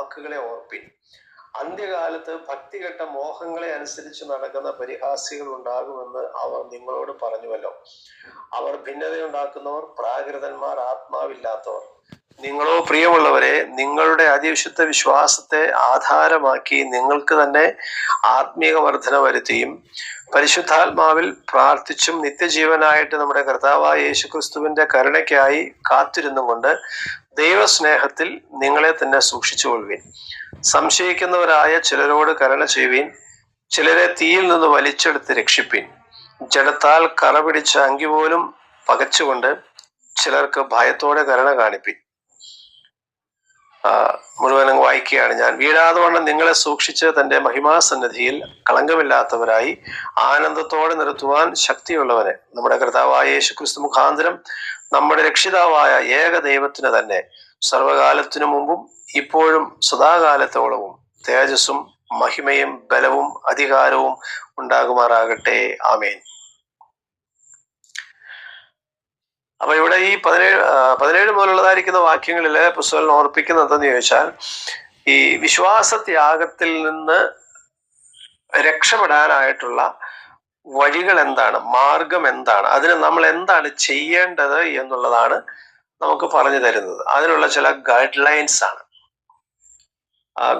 വാക്കുകളെ ഓർപ്പിൻ. അന്ത്യകാലത്ത് ഭക്തികെട്ട മോഹങ്ങളെ അനുസരിച്ച് നടക്കുന്ന പരിഹാസികൾ ഉണ്ടാകുമെന്ന് അവർ നിങ്ങളോട് പറഞ്ഞുവല്ലോ. അവർ ഭിന്നതയുണ്ടാക്കുന്നവർ, പ്രാകൃതന്മാർ, ആത്മാവില്ലാത്തവർ. നിങ്ങളോ പ്രിയമുള്ളവരെ, നിങ്ങളുടെ അതിവിശുദ്ധ വിശ്വാസത്തെ ആധാരമാക്കി നിങ്ങൾക്ക് തന്നെ ആത്മീയ വർധന വരുത്തിയും പരിശുദ്ധാത്മാവിൽ പ്രാർത്ഥിച്ചും നിത്യജീവനായിട്ട് നമ്മുടെ കർത്താവായ യേശുക്രിസ്തുവിന്റെ കരുണയ്ക്കായി കാത്തിരുന്നും കൊണ്ട് ദൈവസ്നേഹത്തിൽ നിങ്ങളെ തന്നെ സൂക്ഷിച്ചുകൊള്ളുവിൻ. സംശയിക്കുന്നവരായ ചിലരോട് കരുണ ചെയ്യുവിൻ. ചിലരെ തീയിൽ നിന്ന് വലിച്ചെടുത്ത് രക്ഷിപ്പിൻ. ജഡത്താൽ കറ പിടിച്ച അങ്കി പോലും പകച്ചുകൊണ്ട് ചിലർക്ക് ഭയത്തോടെ കരുണ കാണിപ്പിൻ. മുഴുവനും വായിക്കുകയാണ് ഞാൻ. വീഴാതെ വണ്ണം നിങ്ങളെ സൂക്ഷിച്ച് തന്റെ മഹിമാസന്നിധിയിൽ കളങ്കമില്ലാത്തവരായി ആനന്ദത്തോടെ നിർത്തുവാൻ ശക്തിയുള്ളവനെ നമ്മുടെ കർത്താവായ യേശുക്രിസ്തു മുഖാന്തരം നമ്മുടെ രക്ഷിതാവായ ഏക ദൈവത്തിന് തന്നെ സർവകാലത്തിനു മുമ്പും ഇപ്പോഴും സദാകാലത്തോളവും തേജസ്സും മഹിമയും ബലവും അധികാരവും ഉണ്ടാകുമാറാകട്ടെ. ആമേൻ. അപ്പൊ ഇവിടെ ഈ 17 മുതലുള്ളതായിരിക്കുന്ന വാക്യങ്ങളില് പുസ്തകം ഓർപ്പിക്കുന്നത് എന്തെന്ന് ചോദിച്ചാൽ, ഈ വിശ്വാസത്യാഗത്തിൽ നിന്ന് രക്ഷപ്പെടാനായിട്ടുള്ള വഴികൾ എന്താണ്, മാർഗം എന്താണ്, അതിന് നമ്മൾ എന്താണ് ചെയ്യേണ്ടത് എന്നുള്ളതാണ് നമുക്ക് പറഞ്ഞു തരുന്നത്. അതിനുള്ള ചില ഗൈഡ് ലൈൻസ് ആണ്.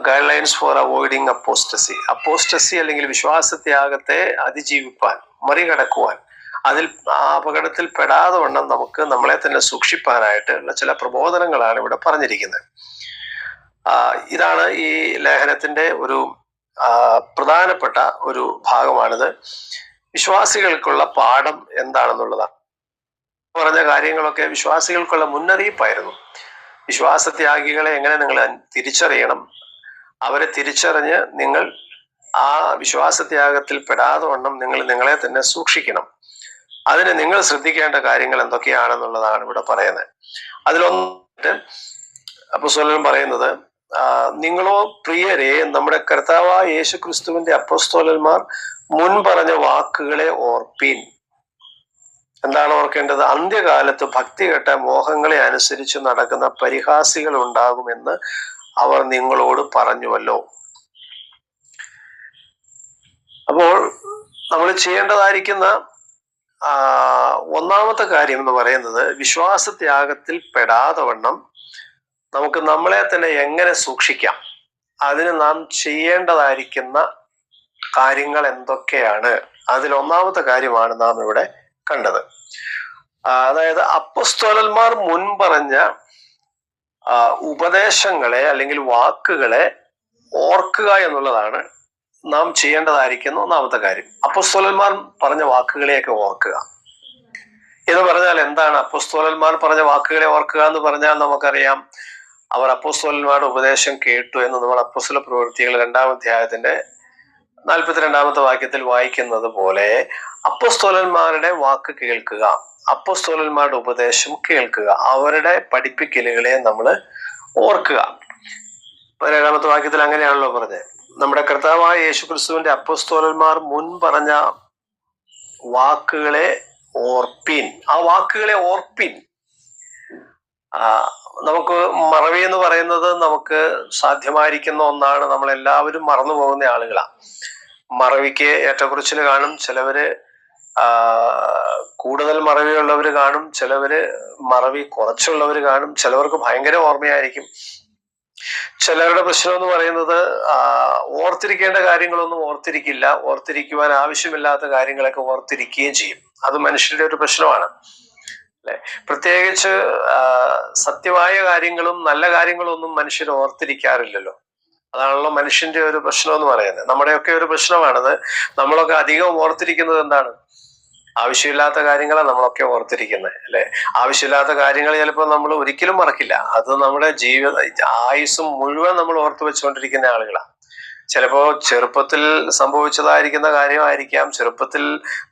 Guidelines for avoiding apostasy അല്ലെങ്കിൽ വിശ്വാസത്യാഗത്തെ അതിജീവിപ്പാൻ, മറികടക്കുവാൻ, അതിൽ ആ അപകടത്തിൽ പെടാതെ വണ്ണം നമുക്ക് നമ്മളെ തന്നെ സൂക്ഷിപ്പാനായിട്ടുള്ള ചില പ്രബോധനങ്ങളാണ് ഇവിടെ പറഞ്ഞിരിക്കുന്നത്. ഇതാണ് ഈ ലേഖനത്തിന്റെ ഒരു പ്രധാനപ്പെട്ട ഒരു ഭാഗമാണിത്. വിശ്വാസികൾക്കുള്ള പാഠം എന്താണെന്നുള്ളതാണ്. പറഞ്ഞ കാര്യങ്ങളൊക്കെ വിശ്വാസികൾക്കുള്ള മുന്നറിയിപ്പായിരുന്നു. വിശ്വാസത്യാഗികളെ എങ്ങനെ നിങ്ങൾ തിരിച്ചറിയണം, അവരെ തിരിച്ചറിഞ്ഞ് നിങ്ങൾ ആ വിശ്വാസത്യാഗത്തിൽ പെടാതെ വണ്ണം നിങ്ങൾ നിങ്ങളെ തന്നെ സൂക്ഷിക്കണം. അതിന് നിങ്ങൾ ശ്രദ്ധിക്കേണ്ട കാര്യങ്ങൾ എന്തൊക്കെയാണെന്നുള്ളതാണ് ഇവിടെ പറയുന്നത്. അതിലൊന്ന് അപ്പോസ്തലൻ പറയുന്നത്, നിങ്ങളോ പ്രിയരെ നമ്മുടെ കർത്താവായ യേശുക്രിസ്തുവിന്റെ അപ്പോസ്തലന്മാർ മുൻ പറഞ്ഞ വാക്കുകളെ ഓർപ്പീൻ. എന്താണ് ഓർക്കേണ്ടത്? അന്ത്യകാലത്ത് ഭക്തികെട്ട മോഹങ്ങളെ അനുസരിച്ച് നടക്കുന്ന പരിഹാസികൾ ഉണ്ടാകുമെന്ന് അവർ നിങ്ങളോട് പറഞ്ഞുവല്ലോ. അപ്പോൾ നമ്മൾ ചെയ്യേണ്ടതായിരിക്കുന്ന ഒന്നാമത്തെ കാര്യം എന്ന് പറയുന്നത്, വിശ്വാസത്യാഗത്തിൽ പെടാതെ വണ്ണം നമുക്ക് നമ്മളെ തന്നെ എങ്ങനെ സൂക്ഷിക്കാം, അതിന് നാം ചെയ്യേണ്ടതായിരിക്കുന്ന കാര്യങ്ങൾ എന്തൊക്കെയാണ്. അതിൽ ഒന്നാമത്തെ കാര്യമാണ് നാം ഇവിടെ കണ്ടത്. അതായത് അപ്പോസ്തലന്മാർ മുൻ പറഞ്ഞ ഉപദേശങ്ങളെ അല്ലെങ്കിൽ വാക്കുകളെ ഓർക്കുക എന്നുള്ളതാണ് നാം ചെയ്യേണ്ടതായിരിക്കുന്ന ഒന്നാമത്തെ കാര്യം. അപ്പോസ്തലന്മാർ പറഞ്ഞ വാക്കുകളെയൊക്കെ ഓർക്കുക എന്ന് പറഞ്ഞാൽ എന്താണ്? അപ്പോസ്തലന്മാർ പറഞ്ഞ വാക്കുകളെ ഓർക്കുക എന്ന് പറഞ്ഞാൽ നമുക്കറിയാം, അവർ അപ്പോസ്തലന്മാരുടെ ഉപദേശം കേട്ടു എന്ന് നമ്മൾ അപ്പോസ്തല പ്രവൃത്തികൾ 2-ാം അധ്യായത്തിന്റെ 42-ാമത്തെ വാക്യത്തിൽ വായിക്കുന്നത് പോലെ അപ്പോസ്തലന്മാരുടെ വാക്ക് കേൾക്കുക, അപ്പോസ്തലന്മാരുടെ ഉപദേശം കേൾക്കുക, അവരുടെ പഠിപ്പിക്കലുകളെ നമ്മൾ ഓർക്കുക. 17-ാമത്തെ വാക്യത്തിൽ അങ്ങനെയാണല്ലോ പറഞ്ഞത്. നമ്മുടെ കർത്താവായ യേശുക്രിസ്തുവിന്റെ അപ്പോസ്തലന്മാർ മുൻ പറഞ്ഞ വാക്കുകളെ ഓർപ്പിൻ. ആ വാക്കുകളെ ഓർപ്പിൻ. നമുക്ക് മറവി എന്ന് പറയുന്നത് നമുക്ക് സാധ്യമായിരിക്കുന്ന ഒന്നാണ്. നമ്മൾ എല്ലാവരും മറന്നു പോകുന്ന ആളുകളാണ്. മറവിക്ക് ഏറ്റക്കുറച്ചിൽ കാണും. ചിലവര് കൂടുതൽ മറവിയുള്ളവര് കാണും, ചിലവര് മറവി കുറച്ചുള്ളവര് കാണും, ചിലവർക്ക് ഭയങ്കര ഓർമ്മയായിരിക്കും. ചിലരുടെ പ്രശ്നം എന്ന് പറയുന്നത് ഓർത്തിരിക്കേണ്ട കാര്യങ്ങളൊന്നും ഓർത്തിരിക്കില്ല, ഓർത്തിരിക്കുവാൻ ആവശ്യമില്ലാത്ത കാര്യങ്ങളൊക്കെ ഓർത്തിരിക്കുകയും ചെയ്യും. അത് മനുഷ്യരുടെ ഒരു പ്രശ്നമാണ് അല്ലെ. പ്രത്യേകിച്ച് സത്യമായ കാര്യങ്ങളും നല്ല കാര്യങ്ങളും ഒന്നും മനുഷ്യർ ഓർത്തിരിക്കാറില്ലല്ലോ. അതാണല്ലോ മനുഷ്യന്റെ ഒരു പ്രശ്നം എന്ന് പറയുന്നത്. നമ്മുടെയൊക്കെ ഒരു പ്രശ്നമാണത്. നമ്മളൊക്കെ അധികം ഓർത്തിരിക്കുന്നത് എന്താണ്? ആവശ്യമില്ലാത്ത കാര്യങ്ങളാണ് നമ്മളൊക്കെ ഓർത്തിരിക്കുന്നത് അല്ലെ. ആവശ്യമില്ലാത്ത കാര്യങ്ങൾ ചിലപ്പോൾ നമ്മൾ ഒരിക്കലും മറക്കില്ല. അത് നമ്മുടെ ആയുസ്സും മുഴുവൻ നമ്മൾ ഓർത്തു വെച്ചുകൊണ്ടിരിക്കുന്ന ആളുകളാണ്. ചിലപ്പോ ചെറുപ്പത്തിൽ സംഭവിച്ചതായിരിക്കുന്ന കാര്യമായിരിക്കാം, ചെറുപ്പത്തിൽ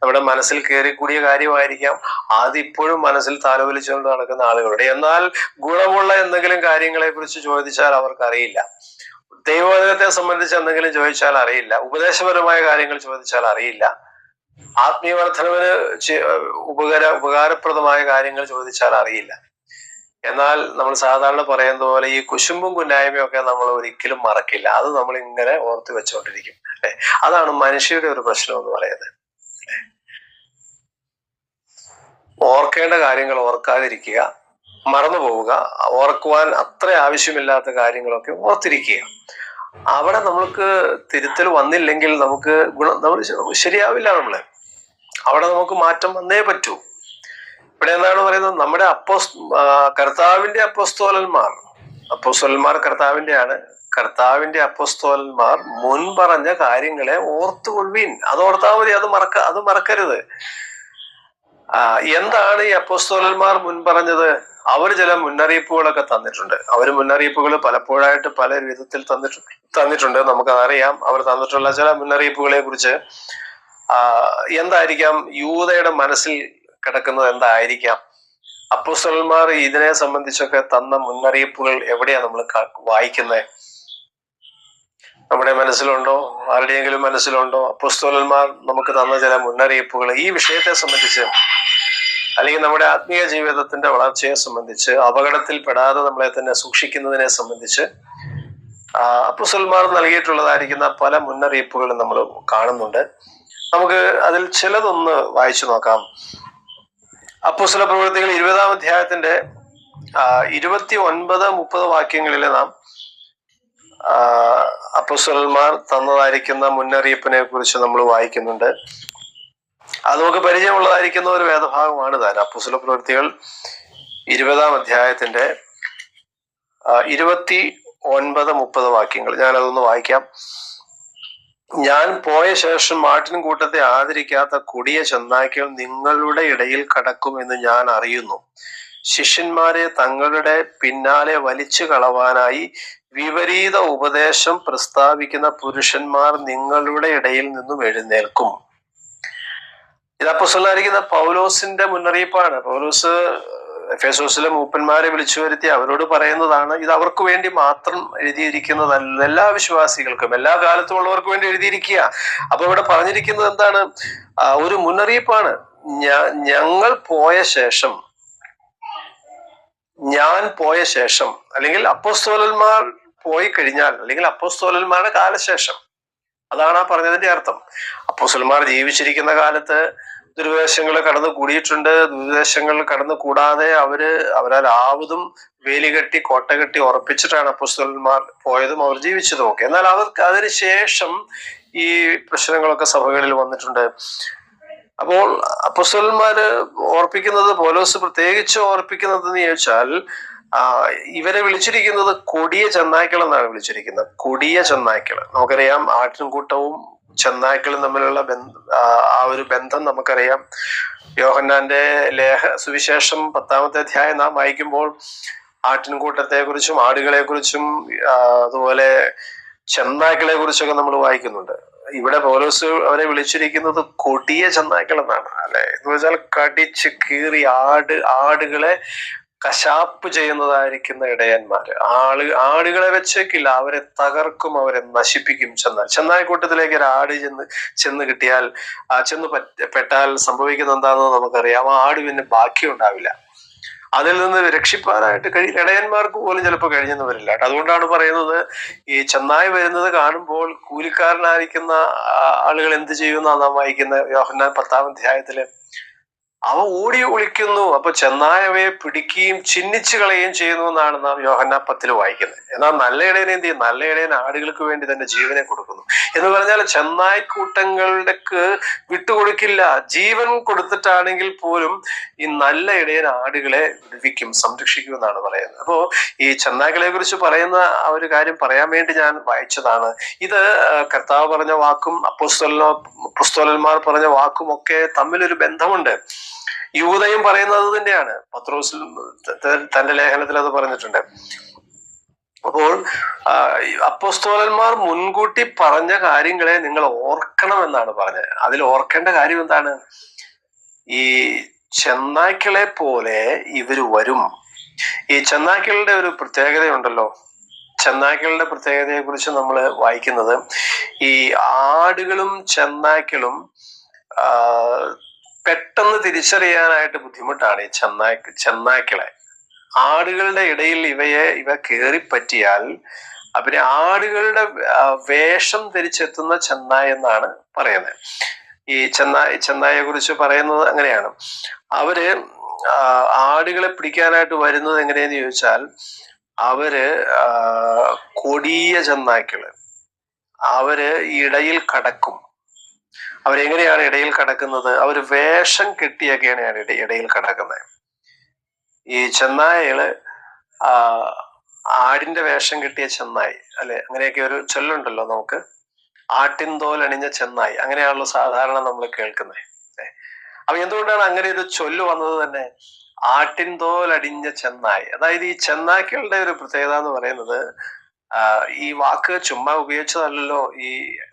നമ്മുടെ മനസ്സിൽ കയറിക്കൂടിയ കാര്യമായിരിക്കാം. അതിപ്പോഴും മനസ്സിൽ താലോലിച്ചുകൊണ്ട് നടക്കുന്ന ആളുകളുണ്ട്. എന്നാൽ ഗുണമുള്ള എന്തെങ്കിലും കാര്യങ്ങളെ കുറിച്ച് ചോദിച്ചാൽ അവർക്ക് അറിയില്ല. ദൈവവചനത്തെ സംബന്ധിച്ച് എന്തെങ്കിലും ചോദിച്ചാൽ അറിയില്ല. ഉപദേശപരമായ കാര്യങ്ങൾ ചോദിച്ചാൽ അറിയില്ല. ആത്മീയവർദ്ധനവിന് ഉപകാരപ്രദമായ കാര്യങ്ങൾ ചോദിച്ചാൽ അറിയില്ല. എന്നാൽ നമ്മൾ സാധാരണ പറയുന്നത് പോലെ ഈ കുശുമ്പും കുന്നായ്മയും ഒക്കെ നമ്മൾ ഒരിക്കലും മറക്കില്ല. അത് നമ്മൾ ഇങ്ങനെ ഓർത്ത് വെച്ചുകൊണ്ടിരിക്കും അല്ലെ. അതാണ് മനുഷ്യരുടെ ഒരു പ്രശ്നം എന്ന് പറയുന്നത്. ഓർക്കേണ്ട കാര്യങ്ങൾ ഓർക്കാതിരിക്കുക, മറന്നു പോവുക, ഓർക്കുവാൻ അത്ര ആവശ്യമില്ലാത്ത കാര്യങ്ങളൊക്കെ ഓർത്തിരിക്കുക. അവിടെ നമുക്ക് തിരുത്തൽ വന്നില്ലെങ്കിൽ നമുക്ക് നമ്മൾ ശരിയാവില്ല. അവിടെ നമുക്ക് മാറ്റം വന്നേ പറ്റൂ. ഇവിടെ എന്താണ് പറയുന്നത്? നമ്മുടെ കർത്താവിന്റെ അപ്പോസ്തലന്മാർ കർത്താവിന്റെ അപ്പോസ്തലന്മാർ മുൻ പറഞ്ഞ കാര്യങ്ങളെ ഓർത്തുകൊള്ളുവിൻ. അത് ഓർത്താൽ മതി. അത് മറക്കരുത്. എന്താണ് ഈ അപ്പോസ്തലന്മാർ മുൻ പറഞ്ഞത്? അവർ ചില മുന്നറിയിപ്പുകളൊക്കെ തന്നിട്ടുണ്ട്. അവർ മുന്നറിയിപ്പുകൾ പലപ്പോഴായിട്ട് പല വിധത്തിൽ തന്നിട്ടുണ്ട്. നമുക്കതറിയാം. അവർ തന്നിട്ടുള്ള ചില മുന്നറിയിപ്പുകളെ കുറിച്ച് എന്തായിരിക്കാം യൂദയുടെ മനസ്സിൽ കിടക്കുന്നത്? എന്തായിരിക്കാം അപ്പോസ്തലന്മാർ ഇതിനെ സംബന്ധിച്ചൊക്കെ തന്ന മുന്നറിയിപ്പുകൾ? എവിടെയാ നമ്മൾ വായിക്കുന്നത്? നമ്മുടെ മനസ്സിലുണ്ടോ? ആരുടെയെങ്കിലും മനസ്സിലുണ്ടോ അപ്പോസ്തലന്മാർ നമുക്ക് തന്ന ചില മുന്നറിയിപ്പുകൾ ഈ വിഷയത്തെ സംബന്ധിച്ച്, അല്ലെങ്കിൽ നമ്മുടെ ആത്മീയ ജീവിതത്തിന്റെ വളർച്ചയെ സംബന്ധിച്ച്, അപകടത്തിൽ പെടാതെ നമ്മളെ തന്നെ സൂക്ഷിക്കുന്നതിനെ സംബന്ധിച്ച് അപ്പോസ്തലന്മാർ നൽകിയിട്ടുള്ളതായിരിക്കുന്ന പല മുന്നറിയിപ്പുകളും നമ്മൾ കാണുന്നുണ്ട്. നമുക്ക് അതിൽ ചിലതൊന്ന് വായിച്ചു നോക്കാം. അപ്പോസ്തല പ്രവൃത്തികൾ 20-ാം അധ്യായത്തിന്റെ 29-30 വാക്യങ്ങളിൽ നാം അപ്പോസ്തലന്മാർ തന്നതായിരിക്കുന്ന മുന്നറിയിപ്പിനെ കുറിച്ച് നമ്മൾ വായിക്കുന്നുണ്ട്. അത് നമുക്ക് പരിചയമുള്ളതായിരിക്കുന്ന ഒരു വേദഭാഗമാണ് താൻ. അപ്പോസ്തല പ്രവൃത്തികൾ 20-ാം അധ്യായത്തിന്റെ 29-30 വാക്യങ്ങൾ ഞാനതൊന്ന് വായിക്കാം. ഞാൻ പോയ ശേഷം ആട്ടിൻകൂട്ടത്തെ ആദരിക്കാത്ത കൊടിയ ചെന്നായ്ക്കൾ നിങ്ങളുടെ ഇടയിൽ കടക്കുമെന്ന് ഞാൻ അറിയുന്നു. ശിഷ്യന്മാരെ തങ്ങളുടെ പിന്നാലെ വലിച്ചു കളവാനായി വിപരീത ഉപദേശം പ്രസ്താവിക്കുന്ന പുരുഷന്മാർ നിങ്ങളുടെ ഇടയിൽ നിന്നും എഴുന്നേൽക്കും. ഇത് അപ്പോസ്തലനായിരിക്കുന്ന പൗലോസിന്റെ മുന്നറിയിപ്പാണ്. പൗലോസ് എഫേസോസിലെ മൂപ്പന്മാരെ വിളിച്ചു വരുത്തി അവരോട് പറയുന്നതാണ്. ഇത് അവർക്ക് വേണ്ടി മാത്രം എഴുതിയിരിക്കുന്നതല്ല, എല്ലാ വിശ്വാസികൾക്കും എല്ലാ കാലത്തും ഉള്ളവർക്ക് വേണ്ടി എഴുതിയിരിക്കുക. അപ്പൊ ഇവിടെ പറഞ്ഞിരിക്കുന്നത് എന്താണ്? ഒരു മുന്നറിയിപ്പാണ്. ഞാൻ പോയ ശേഷം അല്ലെങ്കിൽ അപ്പോസ്തലന്മാർ പോയി കഴിഞ്ഞാൽ, അല്ലെങ്കിൽ അപ്പോസ്തലന്മാരുടെ കാലശേഷം, അതാണ് ആ പറഞ്ഞതിന്റെ അർത്ഥം. അപ്പോസ്തലന്മാർ ജീവിച്ചിരിക്കുന്ന കാലത്ത് ദുരുപദേശങ്ങൾ കടന്നു കൂടിയിട്ടുണ്ട്. ദുരുപദേശങ്ങൾ കടന്നു കൂടാതെ അവരാലാവതും വേലി കെട്ടി കോട്ട കെട്ടി ഉറപ്പിച്ചിട്ടാണ് അപ്പോസ്തലന്മാർ പോയതും അവർ ജീവിച്ചതും ഒക്കെ. എന്നാൽ അവർക്ക് അതിനുശേഷം ഈ പ്രശ്നങ്ങളൊക്കെ സഭകളിൽ വന്നിട്ടുണ്ട്. അപ്പോൾ അപ്പോസ്തലന്മാര് ഓർപ്പിക്കുന്നത്, പൗലോസ് പ്രത്യേകിച്ച് ഓർപ്പിക്കുന്നത് എന്ന് ചോദിച്ചാൽ, ഇവരെ വിളിച്ചിരിക്കുന്നത് കൊടിയ ചെന്നായ്ക്കൾ എന്നാണ് വിളിച്ചിരിക്കുന്നത്. കൊടിയ ചെന്നായ്ക്കൾ. നമുക്കറിയാം ആട്ടിൻകൂട്ടവും ചെന്നായ്ക്കളും തമ്മിലുള്ള ആ ഒരു ബന്ധം നമുക്കറിയാം. യോഹന്നാന്റെ സുവിശേഷം 10-ാമത്തെ അധ്യായം നാം വായിക്കുമ്പോൾ ആട്ടിൻകൂട്ടത്തെ കുറിച്ചും ആടുകളെ കുറിച്ചും അതുപോലെ ചെന്നായ്ക്കളെ കുറിച്ചൊക്കെ നമ്മൾ വായിക്കുന്നുണ്ട്. ഇവിടെ പൗലോസ് അവരെ വിളിച്ചിരിക്കുന്നത് കൊടിയ ചെന്നായ്ക്കൾ എന്നാണ്, അല്ലെ? എന്ന് വെച്ചാൽ കടിച്ച് കീറി ആടുകളെ കശാപ്പ് ചെയ്യുന്നതായിരിക്കുന്ന ഇടയന്മാര്. ആടുകളെ വെച്ചേക്കില്ല, അവരെ തകർക്കും, അവരെ നശിപ്പിക്കും. ചെന്നായ്ക്കൂട്ടത്തിലേക്ക് ഒരു ആട് ചെന്ന് കിട്ടിയാൽ, പെട്ടാൽ സംഭവിക്കുന്ന എന്താണെന്ന് നമുക്കറിയാം. ആ ആട് പിന്നെ ബാക്കി ഉണ്ടാവില്ല. അതിൽ നിന്ന് രക്ഷിപ്പാനായിട്ട് ഇടയന്മാർക്ക് പോലും ചിലപ്പോൾ കഴിഞ്ഞെന്ന് വരില്ല. അതുകൊണ്ടാണ് പറയുന്നത്, ഈ ചെന്നായ് വരുന്നത് കാണുമ്പോൾ കൂലിക്കാരനായിരിക്കുന്ന ആളുകൾ എന്ത് ചെയ്യുമെന്നാണ് നാം വായിക്കുന്ന യോഹന്നാൻ 10-ാം അധ്യായത്തില്. അവ ഓടി ഒളിക്കുന്നു. അപ്പൊ ചെന്നായവയെ പിടിക്കുകയും ചിഹ്നിച്ചു കളയുകയും ചെയ്യുന്നു എന്നാണ് നാം യോഹന്നാൻ 10-ൽ വായിക്കുന്നത്. എന്നാൽ നല്ല ഇടയൻ എന്ത് ചെയ്യും? നല്ല ഇടയൻ ആടുകൾക്ക് വേണ്ടി തന്റെ ജീവനെ കൊടുക്കുന്നു. എന്ന് പറഞ്ഞാൽ ചെന്നായ്ക്കൂട്ടങ്ങൾക്ക് വിട്ടുകൊടുക്കില്ല. ജീവൻ കൊടുത്തിട്ടാണെങ്കിൽ പോലും ഈ നല്ല ഇടയൻ ആടുകളെ വിടുവിക്കും, സംരക്ഷിക്കും എന്നാണ് പറയുന്നത്. അപ്പോ ഈ ചെന്നായ്ക്കളെ കുറിച്ച് പറയുന്ന ആ ഒരു കാര്യം പറയാൻ വേണ്ടി ഞാൻ വായിച്ചതാണ്. ഇത് കർത്താവ് പറഞ്ഞ വാക്കും അപ്പോസ്തലന്മാർ പറഞ്ഞ വാക്കും ഒക്കെ തമ്മിലൊരു ബന്ധമുണ്ട്. യൂദയും പറയുന്നത് തന്നെയാണ്. പത്രോസ് തന്റെ ലേഖനത്തിൽ അത് പറഞ്ഞിട്ടുണ്ട്. അപ്പോൾ അപ്പോസ്തലന്മാർ മുൻകൂട്ടി പറഞ്ഞ കാര്യങ്ങളെ നിങ്ങൾ ഓർക്കണം എന്നാണ് പറഞ്ഞത്. അതിൽ ഓർക്കേണ്ട കാര്യം എന്താണ്? ഈ ചെന്നായ്ക്കളെ പോലെ ഇവര് വരും. ഈ ചെന്നായ്ക്കളുടെ ഒരു പ്രത്യേകതയുണ്ടല്ലോ. ചെന്നായ്ക്കളുടെ പ്രത്യേകതയെ കുറിച്ച് നമ്മൾ വായിക്കുന്നത്, ഈ ആടുകളും ചെന്നായ്ക്കളും പെട്ടെന്ന് തിരിച്ചറിയാനായിട്ട് ബുദ്ധിമുട്ടാണ് ഈ ചെന്നായ്ക്കളെ. ആടുകളുടെ ഇടയിൽ ഇവ കയറിപ്പറ്റിയാൽ അവര് ആടുകളുടെ വേഷം ധരിച്ചെത്തുന്ന ചെന്നായ എന്നാണ് പറയുന്നത്. ഈ ചെന്നായെ കുറിച്ച് പറയുന്നത് അങ്ങനെയാണ്. അവര് ആടുകളെ പിടിക്കാനായിട്ട് വരുന്നത് എങ്ങനെയെന്ന് ചോദിച്ചാൽ, അവര് കൊടിയ ചെന്നായ്ക്കള്, അവര് ഇടയിൽ കടക്കും. അവരെങ്ങനെയാണ് ഇടയിൽ കടക്കുന്നത്? അവര് വേഷം കെട്ടിയൊക്കെയാണ് ഇടയിൽ കടക്കുന്നത്. ഈ ചെന്നായകള് ആടിന്റെ വേഷം കെട്ടിയ ചെന്നായി, അല്ലെ? അങ്ങനെയൊക്കെ ഒരു ചൊല്ലുണ്ടല്ലോ നമുക്ക്, ആട്ടിൻതോൽ അണിഞ്ഞ ചെന്നായി, അങ്ങനെയാണല്ലോ സാധാരണ നമ്മൾ കേൾക്കുന്നത്. അപ്പൊ എന്തുകൊണ്ടാണ് അങ്ങനെ ഒരു ചൊല്ല് വന്നത് തന്നെ? ആട്ടിൻതോൽ അടിഞ്ഞ ചെന്നായി. അതായത് ഈ ചെന്നായ്ക്കളുടെ ഒരു പ്രത്യേകത എന്ന് പറയുന്നത്, ഈ വാക്ക് ചുമ്മാ ഉപയോഗിച്ചതല്ലോ ഈ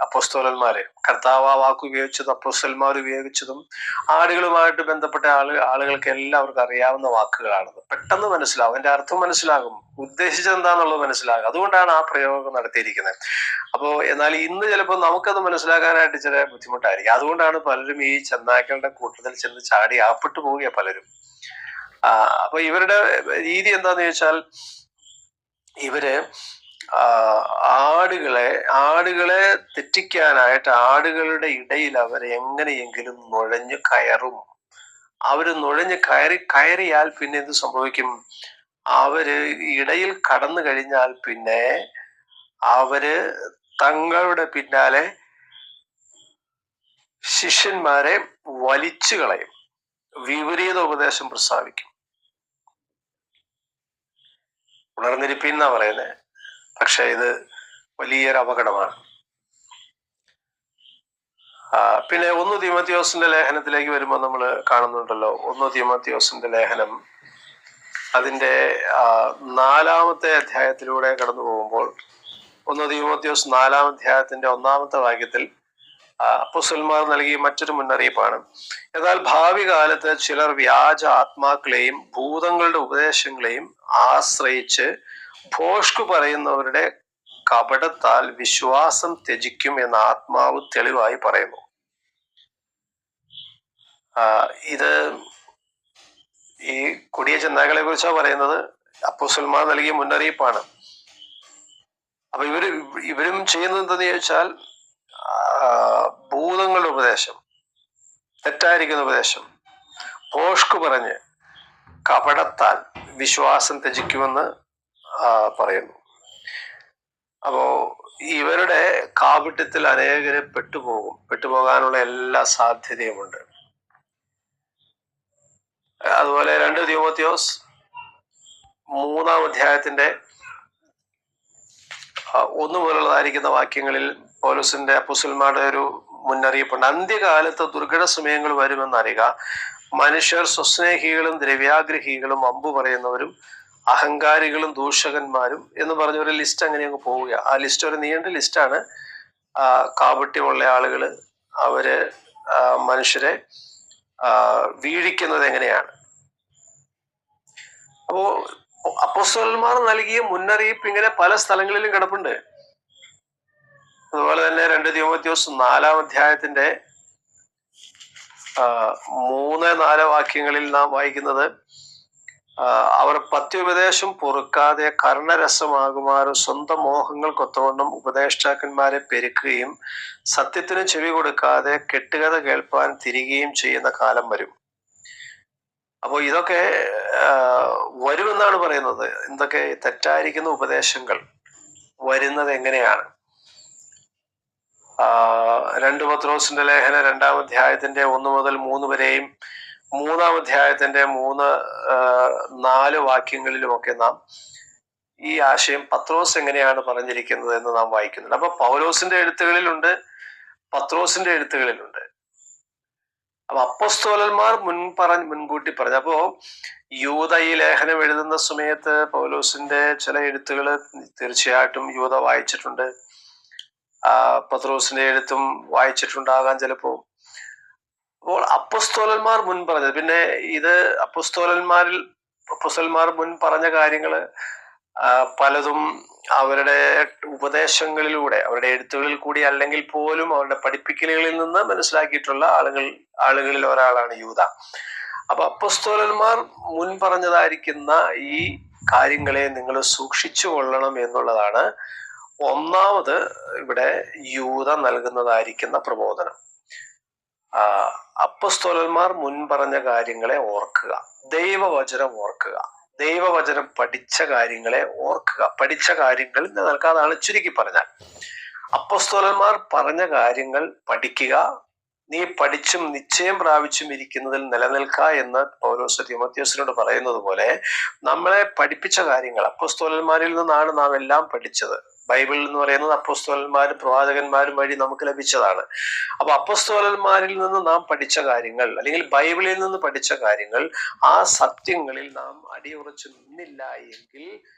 അപ്പോസ്തലന്മാര്. കർത്താവ് ആ വാക്ക് ഉപയോഗിച്ചത് അപ്പോസ്തലന്മാർ ഉപയോഗിച്ചതും ആടുകളുമായിട്ട് ബന്ധപ്പെട്ട ആളുകൾക്ക് എല്ലാവർക്കും അറിയാവുന്ന വാക്കുകളാണത്. പെട്ടെന്ന് മനസ്സിലാവും, അതിന്റെ അർത്ഥം മനസ്സിലാകും, ഉദ്ദേശിച്ചത് എന്താന്നുള്ളത് മനസ്സിലാകും. അതുകൊണ്ടാണ് ആ പ്രയോഗം നടത്തിയിരിക്കുന്നത്. അപ്പോ എന്നാൽ ഇന്ന് ചിലപ്പോൾ നമുക്കത് മനസ്സിലാക്കാനായിട്ട് ചില ബുദ്ധിമുട്ടായിരിക്കും. അതുകൊണ്ടാണ് പലരും ഈ ചെന്നായ്ക്കളുടെ കൂട്ടത്തിൽ ചെന്ന് ചാടി അകപ്പെട്ടു പോവുക പലരും. അപ്പൊ ഇവരുടെ രീതി എന്താന്ന് ചോദിച്ചാൽ, ഇവര് ആടുകളെ തെറ്റിക്കാനായിട്ട് ആടുകളുടെ ഇടയിൽ അവർ എങ്ങനെയെങ്കിലും നുഴഞ്ഞു കയറും. അവര് നുഴഞ്ഞു കയറിയാൽ പിന്നെ എന്ത് സംഭവിക്കും? അവര് ഇടയിൽ കടന്നു കഴിഞ്ഞാൽ പിന്നെ അവര് തങ്ങളുടെ പിന്നാലെ ശിഷ്യന്മാരെ വലിച്ചു കളയും, വിപരീത ഉപദേശം പ്രസ്താവിക്കും. ഉണർന്നിരിപ്പിൻ എന്നാ പറയുന്നത്. പക്ഷെ ഇത് വലിയൊരു അപകടമാണ്. പിന്നെ 1 തീമോഥെയോസിന്റെ ലേഖനത്തിലേക്ക് വരുമ്പോൾ നമ്മൾ കാണുന്നുണ്ടല്ലോ, 1 തീമോഥെയോസിന്റെ ലേഖനം അതിന്റെ 4-ാമത്തെ അധ്യായത്തിലൂടെ കടന്നു പോകുമ്പോൾ, 1 തീമോഥെയോസ് 4-ാം അധ്യായത്തിന്റെ 1-ാമത്തെ വാക്യത്തിൽ അപ്പോസ്തലന്മാർ നൽകിയ മറ്റൊരു മുന്നറിയിപ്പാണ്. എന്നാൽ ഭാവി കാലത്ത് ചിലർ വ്യാജ ആത്മാക്കളെയും ഭൂതങ്ങളുടെ ഉപദേശങ്ങളെയും ആശ്രയിച്ച് ഭോഷ്കു പറയുന്നവരുടെ കപടത്താൽ വിശ്വാസം ത്യജിക്കും എന്ന് ആത്മാവ് തെളിവായി പറയുന്നു. ഇത് ഈ കൊടിയ ചെന്നായ്ക്കളെ കുറിച്ചാണ് പറയുന്നത്. അപ്പോസ്തലന്മാർ നൽകിയ മുന്നറിയിപ്പാണ്. അപ്പൊ ഇവരും ചെയ്യുന്നത് എന്തെന്ന് ചോദിച്ചാൽ, ഭൂതങ്ങളുടെ ഉപദേശം, തെറ്റായിരിക്കുന്ന ഉപദേശം ഭോഷ്കു പറഞ്ഞ് കപടത്താൽ വിശ്വാസം ത്യജിക്കുമെന്ന് പറയുന്നു. അപ്പോ ഇവരുടെ കാപട്യത്തിൽ അനേകര് പെട്ടുപോകാനുള്ള എല്ലാ സാധ്യതയുമുണ്ട്. അതുപോലെ 2 തീമോഥെയോസ് 3-ാം അധ്യായത്തിന്റെ 1 മുതലുള്ളതായിരിക്കുന്ന വാക്യങ്ങളിൽ പൗലോസിന്റെ അപ്പോസ്തലന്മാരുടെ ഒരു മുന്നറിയിപ്പുണ്ട്. അന്ത്യകാലത്ത് ദുർഘട സമയങ്ങൾ വരുമെന്നറിയുക. മനുഷ്യർ സ്വസ്നേഹികളും ദ്രവ്യാഗ്രഹികളും അമ്പു പറയുന്നവരും അഹങ്കാരികളും ദൂഷകന്മാരും എന്ന് പറഞ്ഞ ഒരു ലിസ്റ്റ് അങ്ങനെ അങ്ങ് പോവുക. ആ ലിസ്റ്റ് ഒരു നീണ്ട ലിസ്റ്റാണ്. കാപട്യമുള്ള ആളുകള് അവര് മനുഷ്യരെ വീഴിക്കുന്നത് എങ്ങനെയാണ്. അപ്പോ അപ്പോസ്തലന്മാർ നൽകിയ മുന്നറിയിപ്പ് ഇങ്ങനെ പല സ്ഥലങ്ങളിലും കിടപ്പുണ്ട്. അതുപോലെ തന്നെ 2 തീമോഥെയോസ് 4-ാം അധ്യായത്തിന്റെ 3-4 വാക്യങ്ങളിൽ നാം വായിക്കുന്നത്, അവർ പത്യോപദേശം പൊറുക്കാതെ കർണരസമാകുമാറും സ്വന്തം മോഹങ്ങൾക്കൊത്തവണ്ണം ഉപദേഷ്ടാക്കന്മാരെ പെരുക്കുകയും സത്യത്തിന് ചെവി കൊടുക്കാതെ കെട്ടുകഥ കേൾപ്പാൻ തിരികുകയും ചെയ്യുന്ന കാലം വരും. അപ്പോൾ ഇതൊക്കെ വരുമെന്നാണ് പറയുന്നത്. എന്തൊക്കെ തെറ്റായിരിക്കുന്ന ഉപദേശങ്ങൾ വരുന്നത് എങ്ങനെയാണ്? 2 പത്രോസിന്റെ ലേഖന 2-ാം അധ്യായത്തിന്റെ 1 മുതൽ 3 വരെയും 3-ാം അധ്യായത്തിന്റെ 3-4 വാക്യങ്ങളിലുമൊക്കെ നാം ഈ ആശയം പത്രോസ് എങ്ങനെയാണ് പറഞ്ഞിരിക്കുന്നത് എന്ന് നാം വായിക്കുന്നുണ്ട്. അപ്പൊ പൗലോസിന്റെ എഴുത്തുകളിലുണ്ട്, പത്രോസിന്റെ എഴുത്തുകളിലുണ്ട്. അപ്പൊ അപ്പോസ്തലന്മാർ മുൻകൂട്ടി പറഞ്ഞു. അപ്പോ യൂദ ഈ ലേഖനം എഴുതുന്ന സമയത്ത് പൗലോസിന്റെ ചില എഴുത്തുകൾ തീർച്ചയായിട്ടും യൂദ വായിച്ചിട്ടുണ്ട്. പത്രോസിന്റെ എഴുത്തും വായിച്ചിട്ടുണ്ടാകാൻ ചിലപ്പോ. അപ്പോൾ അപ്പോസ്തലന്മാർ മുൻ പറഞ്ഞത്, പിന്നെ ഇത് അപ്പോസ്തലന്മാർ മുൻ പറഞ്ഞ കാര്യങ്ങള് പലതും അവരുടെ ഉപദേശങ്ങളിലൂടെ, അവരുടെ എഴുത്തുകളിൽ കൂടി അല്ലെങ്കിൽ പോലും അവരുടെ പഠിപ്പിക്കലുകളിൽ നിന്ന് മനസ്സിലാക്കിയിട്ടുള്ള ആളുകളിൽ ഒരാളാണ് യൂദ. അപ്പൊ അപ്പസ്തോലന്മാർ മുൻ പറഞ്ഞതായിരിക്കുന്ന ഈ കാര്യങ്ങളെ നിങ്ങൾ സൂക്ഷിച്ചു കൊള്ളണം എന്നുള്ളതാണ് ഒന്നാമത് ഇവിടെ യൂദ നൽകുന്നതായിരിക്കുന്ന പ്രബോധനം. അപ്പസ്തോലന്മാർ മുൻ പറഞ്ഞ കാര്യങ്ങളെ ഓർക്കുക, ദൈവവചനം ഓർക്കുക, ദൈവവചനം പഠിച്ച കാര്യങ്ങളെ ഓർക്കുക, പഠിച്ച കാര്യങ്ങൾ നിലനിൽക്കാതാണ് ചുരുക്കി പറഞ്ഞാൽ. അപ്പസ്തോലന്മാർ പറഞ്ഞ കാര്യങ്ങൾ പഠിക്കുക, നീ പഠിച്ചും നിശ്ചയം പ്രാപിച്ചും ഇരിക്കുന്നതിൽ നിലനിൽക്ക എന്ന് പൗലോസ് തിമോഥെയോസിനോട് പറയുന്നത് പോലെ നമ്മളെ പഠിപ്പിച്ച കാര്യങ്ങൾ അപ്പസ്തോലന്മാരിൽ നിന്നാണ് നാം എല്ലാം പഠിച്ചത്. ബൈബിൾ എന്ന് പറയുന്നത് അപ്പസ്തോലന്മാരും പ്രവാചകന്മാരും വഴി നമുക്ക് ലഭിച്ചതാണ്. അപ്പൊ അപ്പസ്തോലന്മാരിൽ നിന്ന് നാം പഠിച്ച കാര്യങ്ങൾ, അല്ലെങ്കിൽ ബൈബിളിൽ നിന്ന് പഠിച്ച കാര്യങ്ങൾ, ആ സത്യങ്ങളിൽ നാം അടിയുറച്ചു നിന്നില്ല എങ്കിൽ